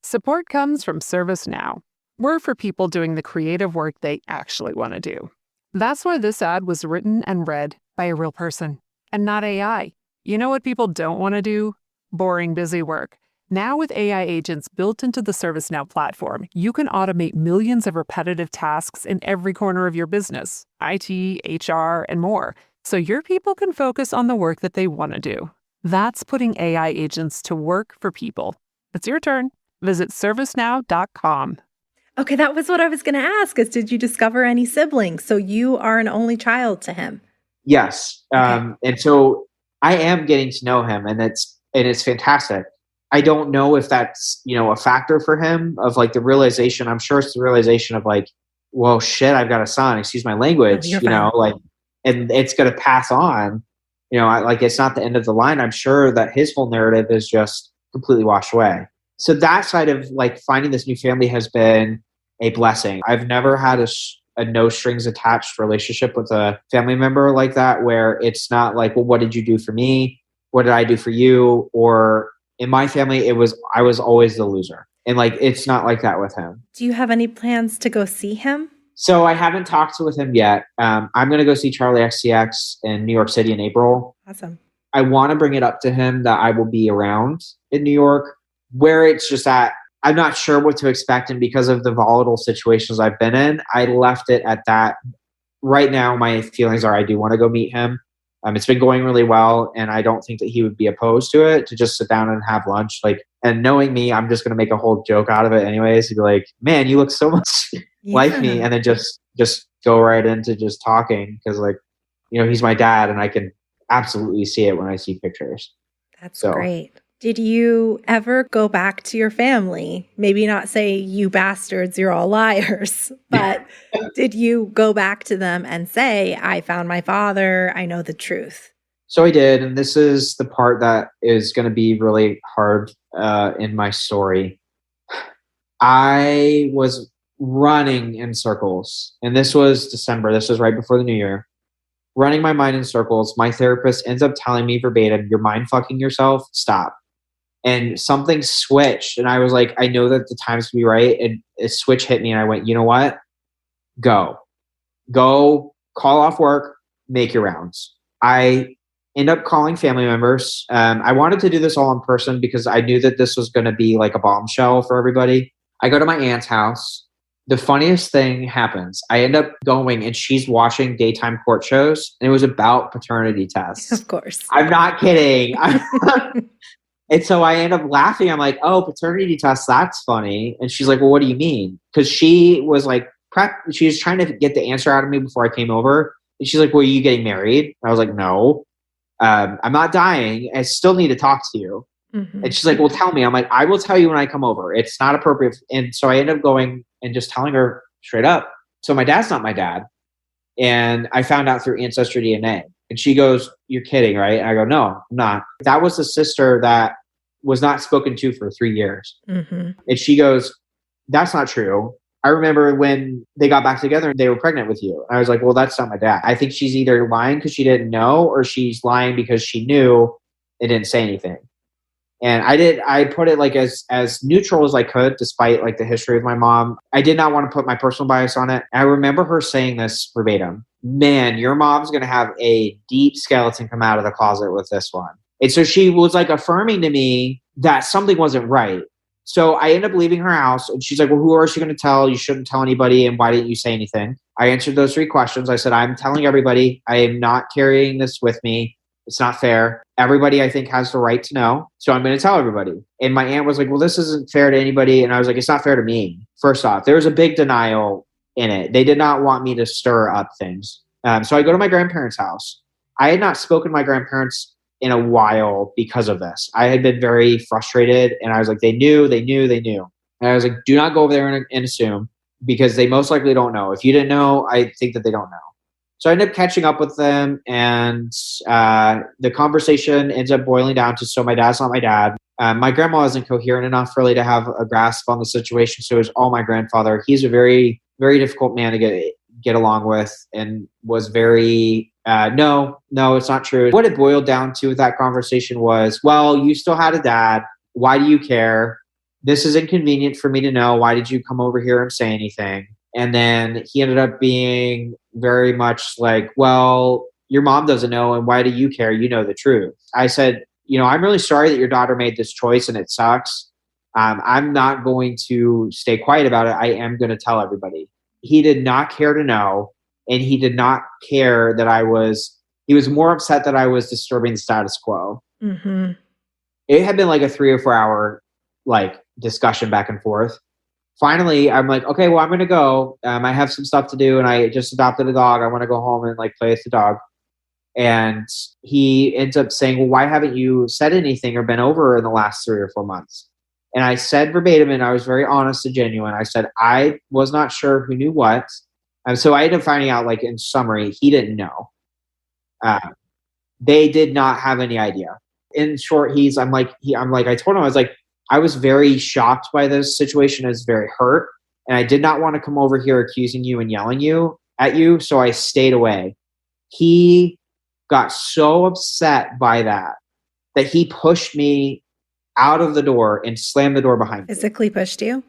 Support comes from ServiceNow. We're for people doing the creative work they actually want to do. That's why this ad was written and read by a real person and not AI. You know what people don't want to do? Boring, busy work. Now with AI agents built into the ServiceNow platform, you can automate millions of repetitive tasks in every corner of your business, IT, HR, and more, so your people can focus on the work that they want to do. That's putting AI agents to work for people. It's your turn. Visit servicenow.com. Okay, that was what I was going to ask is, did you discover any siblings? So you are an only child to him. Yes. Okay. And so I am getting to know him, and it's fantastic. I don't know if that's, a factor for him of like the realization. I'm sure it's the realization of like, well, shit, I've got a son, excuse my language, and it's going to pass on, it's not the end of the line. I'm sure that his whole narrative is just completely washed away. So that side of like finding this new family has been a blessing. I've never had a no strings attached relationship with a family member like that, where it's not like, well, what did you do for me? What did I do for you? Or in my family, I was always the loser. And like, it's not like that with him. Do you have any plans to go see him? So I haven't talked with him yet. I'm going to go see Charlie XCX in New York City in April. Awesome. I want to bring it up to him that I will be around in New York. Where it's just that I'm not sure what to expect. And because of the volatile situations I've been in, I left it at that. Right now, my feelings are I do want to go meet him. It's been going really well, and I don't think that he would be opposed to it, to just sit down and have lunch. And knowing me, I'm just going to make a whole joke out of it anyways. He'd be like, man, you look so much like me. And then just go right into just talking because he's my dad, and I can absolutely see it when I see pictures. That's great. Did you ever go back to your family? Maybe not say, you bastards, you're all liars, but did you go back to them and say, I found my father, I know the truth? So I did, and this is the part that is going to be really hard in my story. I was running in circles, and this was December. This was right before the new year. Running my mind in circles. My therapist ends up telling me verbatim, you're mind fucking yourself, stop. And something switched, and I was like, I know that the time's to be right. And a switch hit me, and I went, you know what? Go, call off work, make your rounds. I end up calling family members. I wanted to do this all in person because I knew that this was going to be like a bombshell for everybody. I go to my aunt's house. The funniest thing happens. I end up going, and she's watching daytime court shows, and it was about paternity tests. Of course. I'm not kidding. And so I end up laughing. I'm like, oh, paternity tests, that's funny. And she's like, well, what do you mean? Because she was like, she was trying to get the answer out of me before I came over. And she's like, well, are you getting married? I was like, no, I'm not dying. I still need to talk to you. Mm-hmm. And she's like, well, tell me. I'm like, I will tell you when I come over. It's not appropriate. And so I end up going and just telling her straight up. So my dad's not my dad. And I found out through Ancestry DNA. And she goes, you're kidding, right? And I go, no, I'm not. That was the sister that was not spoken to for 3 years. Mm-hmm. And she goes, that's not true. I remember when they got back together and they were pregnant with you. And I was like, well, that's not my dad. I think she's either lying because she didn't know, or she's lying because she knew and didn't say anything. And I put it like as neutral as I could, despite like the history of my mom. I did not want to put my personal bias on it. I remember her saying this verbatim. Man, your mom's going to have a deep skeleton come out of the closet with this one. And so she was like affirming to me that something wasn't right. So I ended up leaving her house, and she's like, well, who else are you going to tell? You shouldn't tell anybody. And why didn't you say anything? I answered those 3 questions. I said, I'm telling everybody. I am not carrying this with me. It's not fair. Everybody, I think, has the right to know. So I'm going to tell everybody. And my aunt was like, well, this isn't fair to anybody. And I was like, it's not fair to me. First off, there was a big denial in it. They did not want me to stir up things. So I go to my grandparents' house. I had not spoken to my grandparents in a while because of this. I had been very frustrated, and I was like, they knew. And I was like, do not go over there and assume, because they most likely don't know. If you didn't know, I think that they don't know. So I ended up catching up with them, and the conversation ends up boiling down to, so my dad's not my dad. My grandma isn't coherent enough really to have a grasp on the situation, so it was all my grandfather. He's a very, very difficult man to get along with, and was very, no, it's not true. What it boiled down to with that conversation was, well, you still had a dad. Why do you care? This is inconvenient for me to know. Why did you come over here and say anything? And then he ended up being very much like, well, your mom doesn't know, and why do you care? You know the truth. I said, I'm really sorry that your daughter made this choice and it sucks. I'm not going to stay quiet about it. I am going to tell everybody. He did not care to know, and he did not care that he was more upset that I was disturbing the status quo. Mm-hmm. It had been like a 3 or 4 hour discussion back and forth. Finally, I'm like, okay, well, I'm going to go. I have some stuff to do, and I just adopted a dog. I want to go home and play with the dog. And he ends up saying, well, why haven't you said anything or been over in the last 3 or 4 months? And I said verbatim, and I was very honest and genuine. I said, I was not sure who knew what. And so I ended up finding out, in summary, he didn't know. They did not have any idea. In short, I told him, I was like, I was very shocked by this situation. I was very hurt, and I did not want to come over here accusing you and yelling at you, so I stayed away. He got so upset by that he pushed me out of the door and slammed the door behind me. Physically pushed you?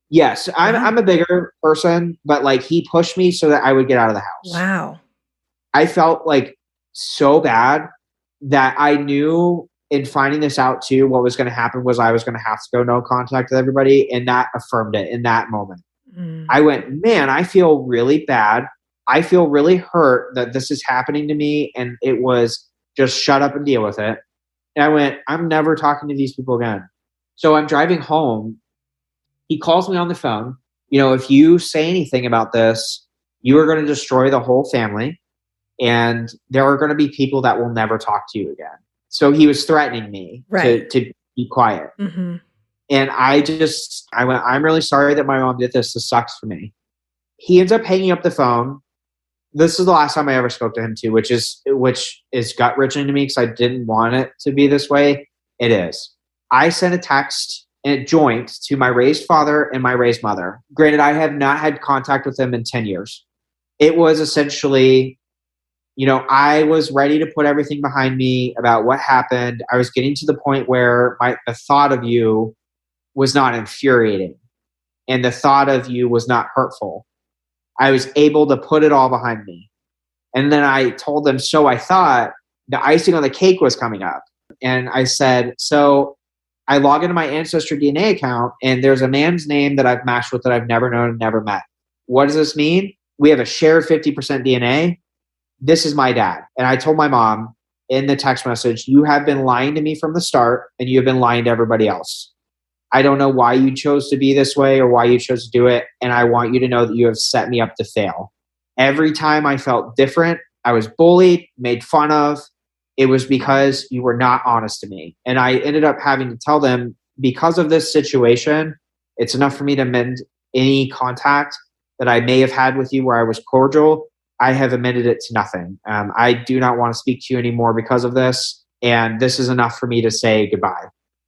Yes. I'm a bigger person, but he pushed me so that I would get out of the house. Wow. I felt so bad that I knew, in finding this out too, what was going to happen was I was going to have to go no contact with everybody, and that affirmed it in that moment. I went, man, I feel really bad. I feel really hurt that this is happening to me, and it was just shut up and deal with it. And I went, I'm never talking to these people again. So I'm driving home. He calls me on the phone. If you say anything about this, you are going to destroy the whole family, and there are going to be people that will never talk to you again. So he was threatening me to be quiet. Mm-hmm. And I went, I'm really sorry that my mom did this. This sucks for me. He ends up hanging up the phone. This is the last time I ever spoke to him too, which is gut-wrenching to me because I didn't want it to be this way. It is. I sent a text and joint to my raised father and my raised mother. Granted, I have not had contact with them in 10 years. It was essentially, I was ready to put everything behind me about what happened. I was getting to the point where the thought of you was not infuriating, and the thought of you was not hurtful. I was able to put it all behind me. And then I told them, so I thought the icing on the cake was coming up. And I said, so I log into my Ancestry DNA account, and there's a man's name that I've matched with that I've never known and never met. What does this mean? We have a shared 50% DNA. This is my dad. And I told my mom in the text message, you have been lying to me from the start, and you have been lying to everybody else. I don't know why you chose to be this way or why you chose to do it. And I want you to know that you have set me up to fail. Every time I felt different, I was bullied, made fun of. It was because you were not honest to me. And I ended up having to tell them, because of this situation, it's enough for me to amend any contact that I may have had with you where I was cordial. I have amended it to nothing. I do not want to speak to you anymore because of this. And this is enough for me to say goodbye.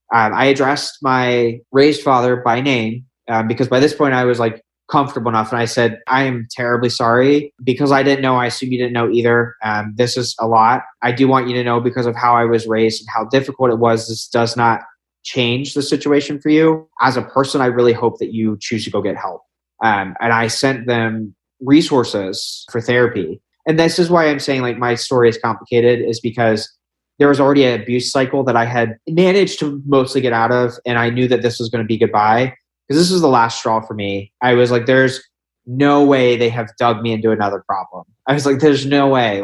I addressed my raised father by name because by this point I was comfortable enough. And I said, I am terribly sorry because I didn't know. I assume you didn't know either. This is a lot. I do want you to know, because of how I was raised and how difficult it was, this does not change the situation for you. As a person, I really hope that you choose to go get help. And I sent them resources for therapy. And this is why I'm saying my story is complicated, is because there was already an abuse cycle that I had managed to mostly get out of. And I knew that this was going to be goodbye, because this was the last straw for me. I was like, there's no way they have dug me into another problem. I was like, there's no way.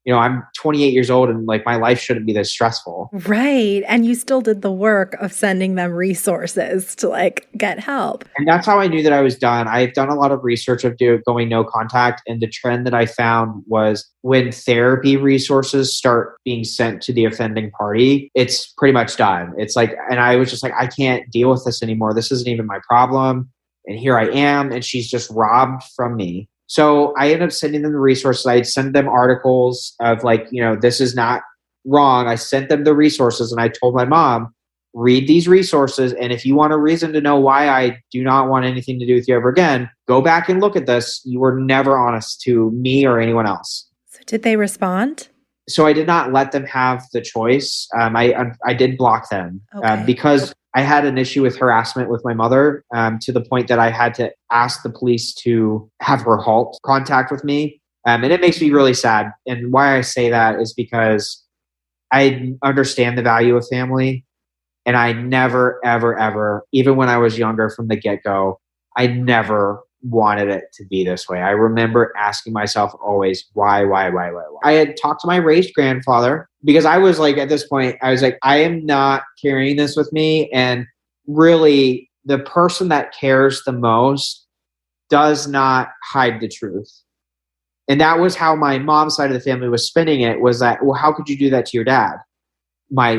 I'm 28 years old and like my life shouldn't be this stressful. Right. And you still did the work of sending them resources to like get help. And that's how I knew that I was done. I've done a lot of research of going no contact. And the trend that I found was when therapy resources start being sent to the offending party, it's pretty much done. It's like, and I was just like, I can't deal with this anymore. This isn't even my problem. And here I am. And she's just robbed from me. So I ended up sending them the resources. I'd send them articles of like, this is not wrong. I sent them the resources and I told my mom, read these resources. And if you want a reason to know why I do not want anything to do with you ever again, go back and look at this. You were never honest to me or anyone else. So did they respond? So I did not let them have the choice. I did block them Okay. because I had an issue with harassment with my mother to the point that I had to ask the police to have her halt contact with me. And it makes me really sad. And why I say that is because I understand the value of family. And I never, ever, ever, even when I was younger from the get-go, I never wanted it to be this way. I remember asking myself always, why? I had talked to my raised grandfather because I was like, at this point, I was like, I am not carrying this with me. And really, the person that cares the most does not hide the truth. And that was how my mom's side of the family was spinning it, was that, well, how could you do that to your dad? My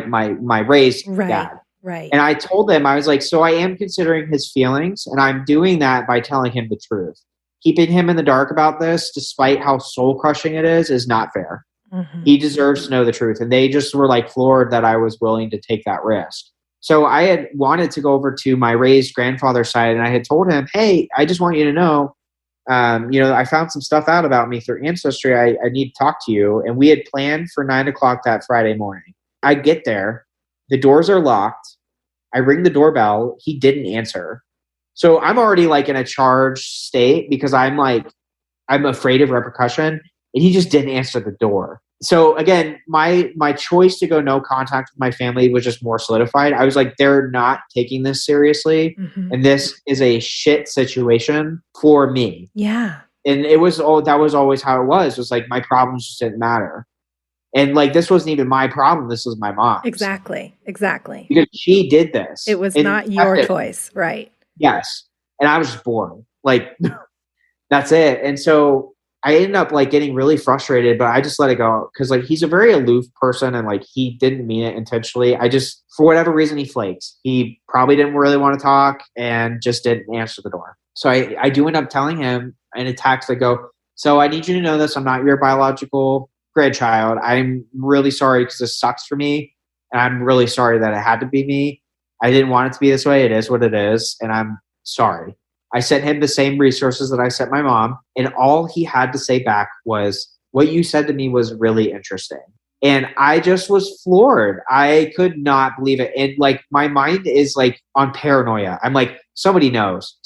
raised dad. Right. And I told them, I was like, so I am considering his feelings and I'm doing that by telling him the truth. Keeping him in the dark about this, despite how soul crushing it is not fair. Mm-hmm. He deserves to know the truth. And they just were like floored that I was willing to take that risk. So I had wanted to go over to my raised grandfather's side and I had told him, hey, I just want you to know, I found some stuff out about me through Ancestry. I need to talk to you. And we had planned for 9:00 that Friday morning. I get there. The doors are locked. I ring the doorbell. He didn't answer. So I'm already like in a charged state because I'm afraid of repercussion. And he just didn't answer the door. So again, my choice to go no contact with my family was just more solidified. I was like, they're not taking this seriously. Mm-hmm. And this is a shit situation for me. Yeah. And that was always how it was. It was like my problems just didn't matter. And like, this wasn't even my problem. This was my mom's. Exactly. Because she did this. It was not your choice. Right. Yes. And I was just bored. Like, that's it. And so I ended up like getting really frustrated, but I just let it go. Cause like, he's a very aloof person and like, he didn't mean it intentionally. For whatever reason, he flakes. He probably didn't really want to talk and just didn't answer the door. So I do end up telling him in a text, I go, so I need you to know this. I'm not your biological grandchild. I'm really sorry because this sucks for me. And I'm really sorry that it had to be me. I didn't want it to be this way. It is what it is. And I'm sorry. I sent him the same resources that I sent my mom. And all he had to say back was, what you said to me was really interesting. And I just was floored. I could not believe it. And like, my mind is like on paranoia. I'm like, somebody knows.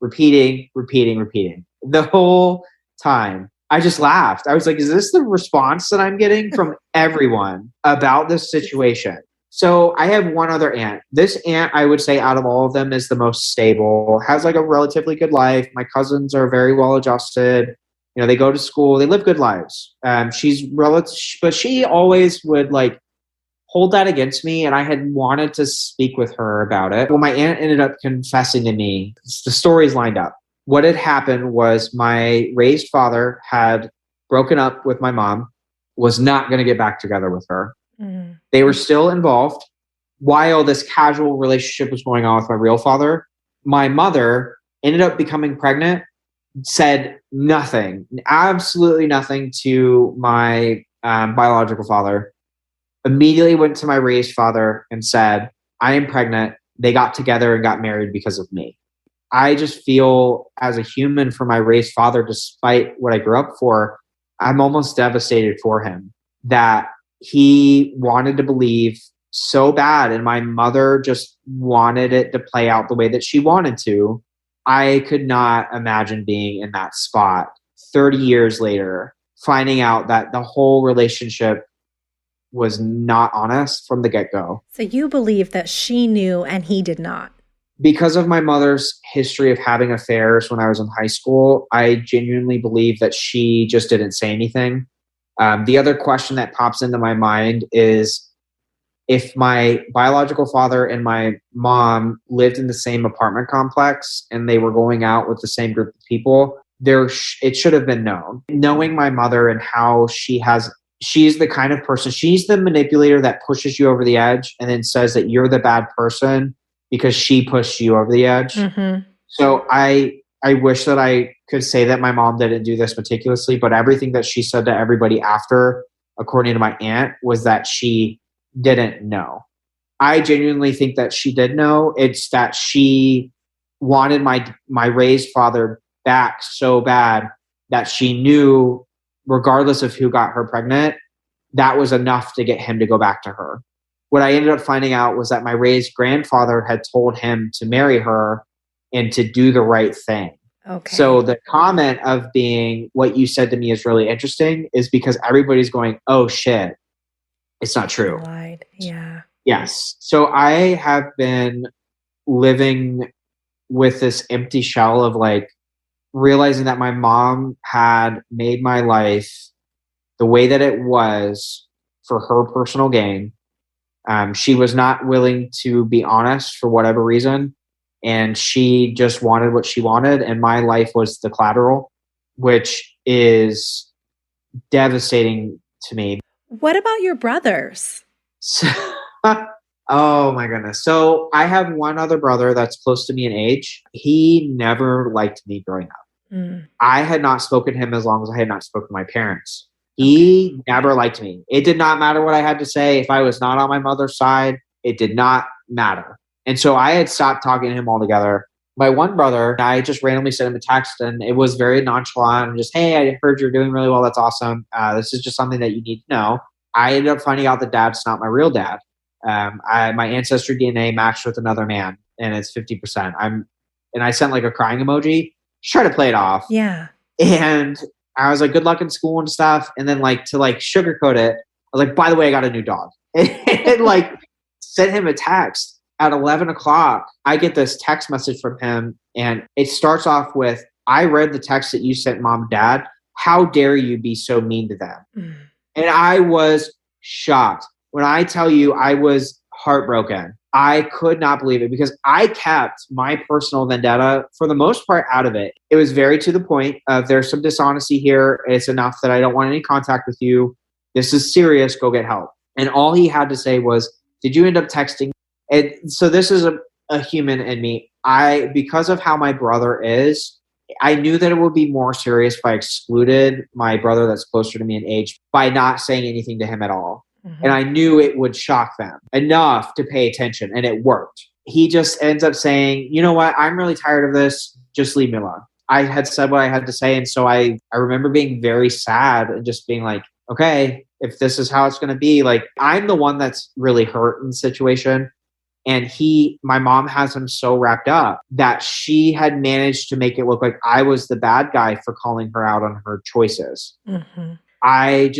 Repeating. The whole time. I just laughed. I was like, is this the response that I'm getting from everyone about this situation? So I have one other aunt. This aunt, I would say out of all of them is the most stable, has like a relatively good life. My cousins are very well adjusted. They go to school, they live good lives. She's relative, but she always would like hold that against me. And I had wanted to speak with her about it. Well, my aunt ended up confessing to me. The stories lined up. What had happened was my raised father had broken up with my mom, was not going to get back together with her. Mm-hmm. They were still involved while this casual relationship was going on with my real father. My mother ended up becoming pregnant, said nothing, absolutely nothing to my biological father. Immediately went to my raised father and said, I am pregnant. They got together and got married because of me. I just feel as a human for my raised father, despite what I grew up for, I'm almost devastated for him that he wanted to believe so bad. And my mother just wanted it to play out the way that she wanted to. I could not imagine being in that spot 30 years later, finding out that the whole relationship was not honest from the get-go. So you believe that she knew and he did not? because of my mother's history of having affairs when I was in high school, I genuinely believe that she just didn't say anything. The other question that pops into my mind is if my biological father and my mom lived in the same apartment complex and they were going out with the same group of people, it should have been known. Knowing my mother and how she's the kind of person, she's the manipulator that pushes you over the edge and then says that you're the bad person because she pushed you over the edge. Mm-hmm. So I wish that I could say that my mom didn't do this meticulously, but everything that she said to everybody after, according to my aunt, was that she didn't know. I genuinely think that she did know. It's that she wanted my raised father back so bad that she knew, regardless of who got her pregnant, that was enough to get him to go back to her. What I ended up finding out was that my raised grandfather had told him to marry her and to do the right thing. Okay. So the comment of being what you said to me is really interesting is because everybody's going, oh shit, it's not true. Lied. Yeah. Yes. So I have been living with this empty shell of like realizing that my mom had made my life the way that it was for her personal gain. She was not willing to be honest for whatever reason. And she just wanted what she wanted. And my life was the collateral, which is devastating to me. What about your brothers? Oh my goodness. So I have one other brother that's close to me in age. He never liked me growing up. I had not spoken to him as long as I had not spoken to my parents. He never liked me. It did not matter what I had to say. If I was not on my mother's side, it did not matter. And so I had stopped talking to him altogether. My one brother, I just randomly sent him a text and it was very nonchalant and just, hey, I heard you're doing really well. That's awesome. This is just something that you need to know. I ended up finding out that dad's not my real dad. My ancestry DNA matched with another man and it's 50%. And I sent like a crying emoji, just try to play it off. Yeah. And I was like, good luck in school and stuff. And then like to like sugarcoat it, I was like, by the way, I got a new dog. And like sent him a text at 11 o'clock. I get this text message from him and it starts off with, I read the text that you sent mom and dad. How dare you be so mean to them? And I was shocked. When I tell you I was heartbroken, I could not believe it because I kept my personal vendetta for the most part out of it. It was very to the point of there's some dishonesty here. It's enough that I don't want any contact with you. This is serious. Go get help. And all he had to say was, did you end up texting? And so this is a human in me. Because of how my brother is, I knew that it would be more serious if I excluded my brother that's closer to me in age by not saying anything to him at all. And I knew it would shock them enough to pay attention, and it worked. He just ends up saying, you know what? I'm really tired of this. Just leave me alone. I had said what I had to say, and so I remember being very sad and just being like, okay, if this is how it's going to be, like I'm the one that's really hurt in the situation. And my mom has him so wrapped up that she had managed to make it look like I was the bad guy for calling her out on her choices. I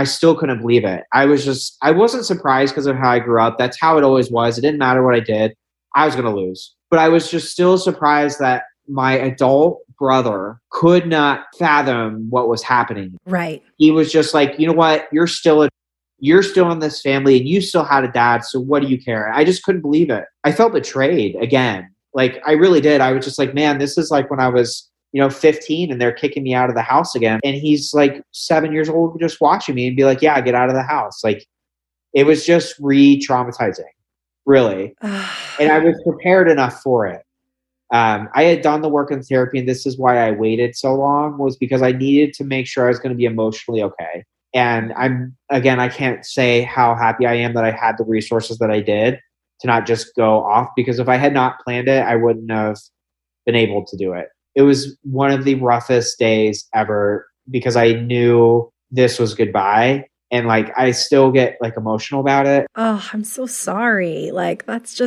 still couldn't believe it. I wasn't surprised because of how I grew up. That's how it always was. It didn't matter what I did. I was going to lose. But I was just still surprised that my adult brother could not fathom what was happening. Right. He was just like, you know what? You're still in this family and you still had a dad. So what do you care? I just couldn't believe it. I felt betrayed again. Like I really did. I was just like, man, this is like when I was 15 and they're kicking me out of the house again. And he's like 7 years old just watching me and be like, yeah, get out of the house. Like it was just re-traumatizing, really. And I was prepared enough for it. I had done the work in therapy, and this is why I waited so long, was because I needed to make sure I was going to be emotionally okay. And I can't say how happy I am that I had the resources that I did to not just go off, because if I had not planned it, I wouldn't have been able to do it. It was one of the roughest days ever because I knew this was goodbye. And like, I still get like emotional about it. Oh, I'm so sorry. Like, that's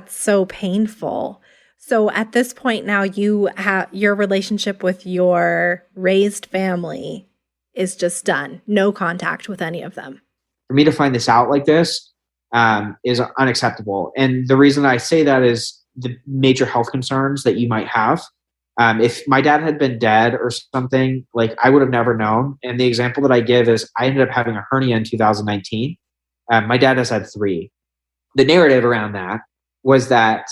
so painful. So at this point now, you have your relationship with your raised family is just done. No contact with any of them. For me to find this out like this, is unacceptable. And the reason I say that is the major health concerns that you might have. If my dad had been dead or something, like I would have never known. And the example that I give is I ended up having a hernia in 2019. My dad has had 3. The narrative around that was that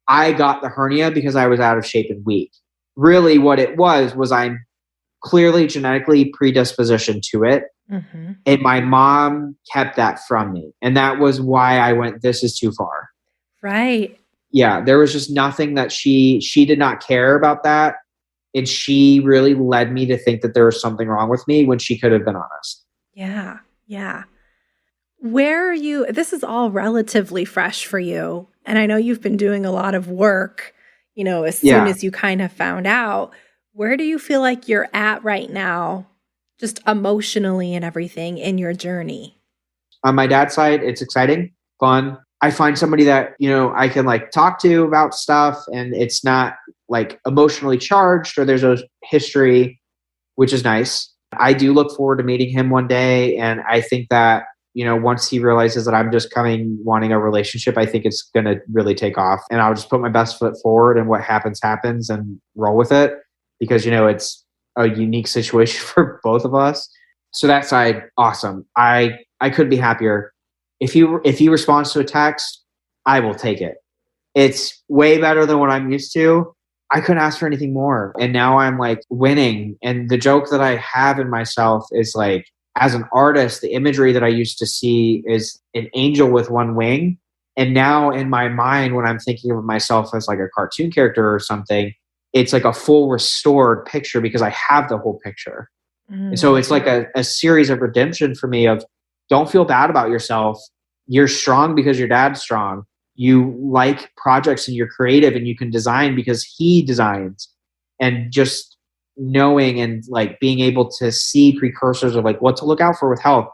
I got the hernia because I was out of shape and weak. Really what it was I'm clearly genetically predispositioned to it. Mm-hmm. And my mom kept that from me. And that was why I went, this is too far. Right. Yeah. There was just nothing that she did not care about that. And she really led me to think that there was something wrong with me when she could have been honest. Yeah. Yeah. Where are you? This is all relatively fresh for you. And I know you've been doing a lot of work, as soon as you kind of found out. Where do you feel like you're at right now, just emotionally and everything in your journey? On my dad's side, it's exciting, fun. I find somebody that, I can like talk to about stuff and it's not like emotionally charged or there's a history, which is nice. I do look forward to meeting him one day. And I think that, once he realizes that I'm just wanting a relationship, I think it's going to really take off. And I'll just put my best foot forward and what happens and roll with it because, it's a unique situation for both of us. So that side, awesome. I couldn't be happier. If he responds to a text, I will take it. It's way better than what I'm used to. I couldn't ask for anything more. And now I'm like winning. And the joke that I have in myself is like, as an artist, the imagery that I used to see is an angel with one wing. And now in my mind, when I'm thinking of myself as like a cartoon character or something, it's like a full restored picture because I have the whole picture. And so it's like a series of redemption for me of don't feel bad about yourself. You're strong because your dad's strong. You like projects and you're creative and you can design because he designs. And just knowing and like being able to see precursors of like what to look out for with health,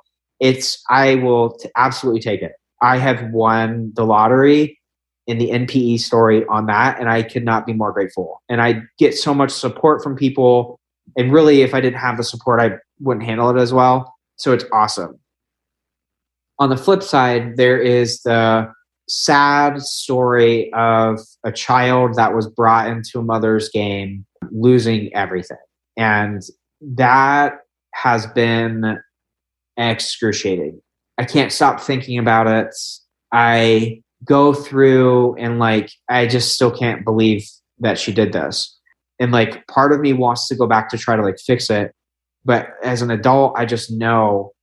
I will absolutely take it. I have won the lottery in the NPE story on that, and I could not be more grateful. And I get so much support from people. And really, if I didn't have the support, I wouldn't handle it as well. So it's awesome. On the flip side, there is the sad story of a child that was brought into a mother's game, losing everything. And that has been excruciating. I can't stop thinking about it. I go through and like, I just still can't believe that she did this. And like, part of me wants to go back to try to like fix it. But as an adult, I just know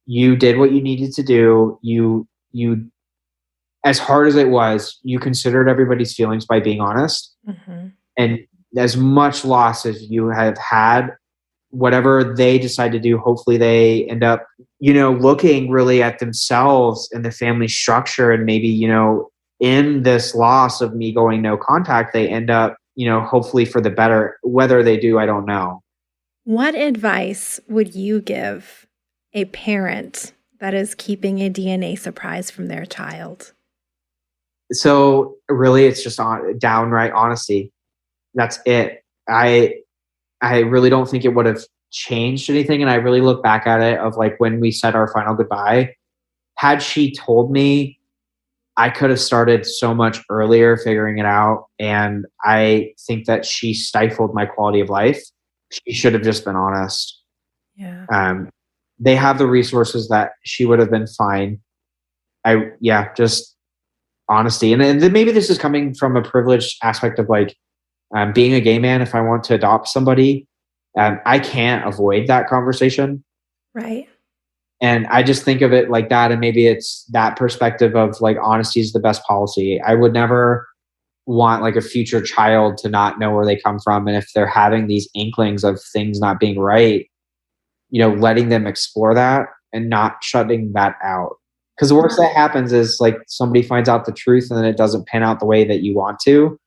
you did what you needed to do. You, as hard as it was, you considered everybody's feelings by being honest. Mm-hmm. And as much loss as you have had, whatever they decide to do, hopefully they end up, looking really at themselves and the family structure. And maybe, in this loss of me going no contact, they end up, hopefully for the better. Whether they do, I don't know. What advice would you give a parent that is keeping a DNA surprise from their child? So really, it's just downright honesty. That's it. I really don't think it would have changed anything. And I really look back at it of like when we said our final goodbye, had she told me, I could have started so much earlier figuring it out. And I think that she stifled my quality of life. She should have just been honest. Yeah. They have the resources that she would have been fine. Just honesty. And then maybe this is coming from a privileged aspect of like being a gay man. If I want to adopt somebody, I can't avoid that conversation. Right. And I just think of it like that. And maybe it's that perspective of like honesty is the best policy. I would never want like a future child to not know where they come from. And if they're having these inklings of things not being right, letting them explore that and not shutting that out. Because the worst that happens is like somebody finds out the truth and then it doesn't pan out the way that you want to.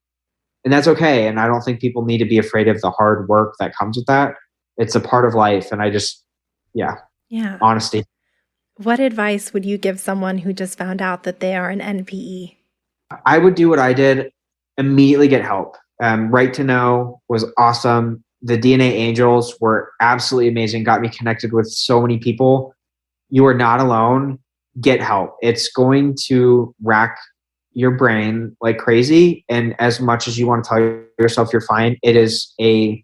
And that's okay. And I don't think people need to be afraid of the hard work that comes with that. It's a part of life. And I just, honesty. What advice would you give someone who just found out that they are an NPE? I would do what I did, immediately get help. Right to Know was awesome. The DNA Angels were absolutely amazing, got me connected with so many people. You are not alone. get help. It's going to rack your brain like crazy. And as much as you want to tell yourself you're fine, it is a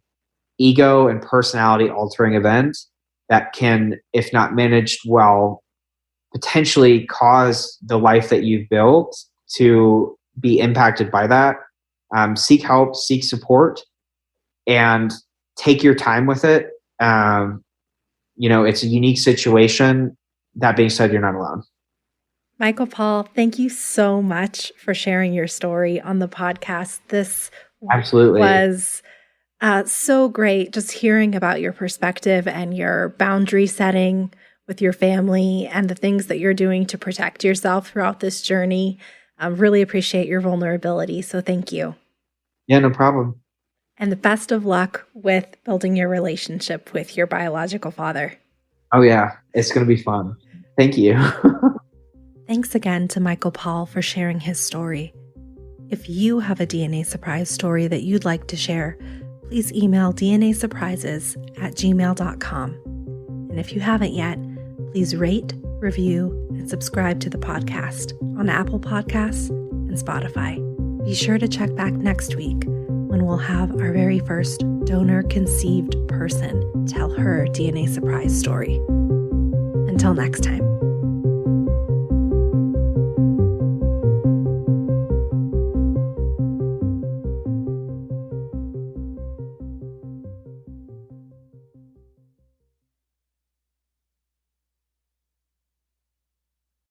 ego and personality altering event that can, if not managed well, potentially cause the life that you've built to be impacted by that. Seek help, seek support, and take your time with it. It's a unique situation. That being said, you're not alone. Michael Paul, thank you so much for sharing your story on the podcast. This absolutely was so great, just hearing about your perspective and your boundary setting with your family and the things that you're doing to protect yourself throughout this journey. I really appreciate your vulnerability. So thank you. Yeah, no problem. And the best of luck with building your relationship with your biological father. Oh yeah, it's going to be fun. Thank you. Thanks again to Michael Paul for sharing his story. If you have a DNA surprise story that you'd like to share, please email dnasurprises@gmail.com. And if you haven't yet, please rate, review, and subscribe to the podcast on Apple Podcasts and Spotify. Be sure to check back next week when we'll have our very first donor-conceived person tell her DNA surprise story. Until next time.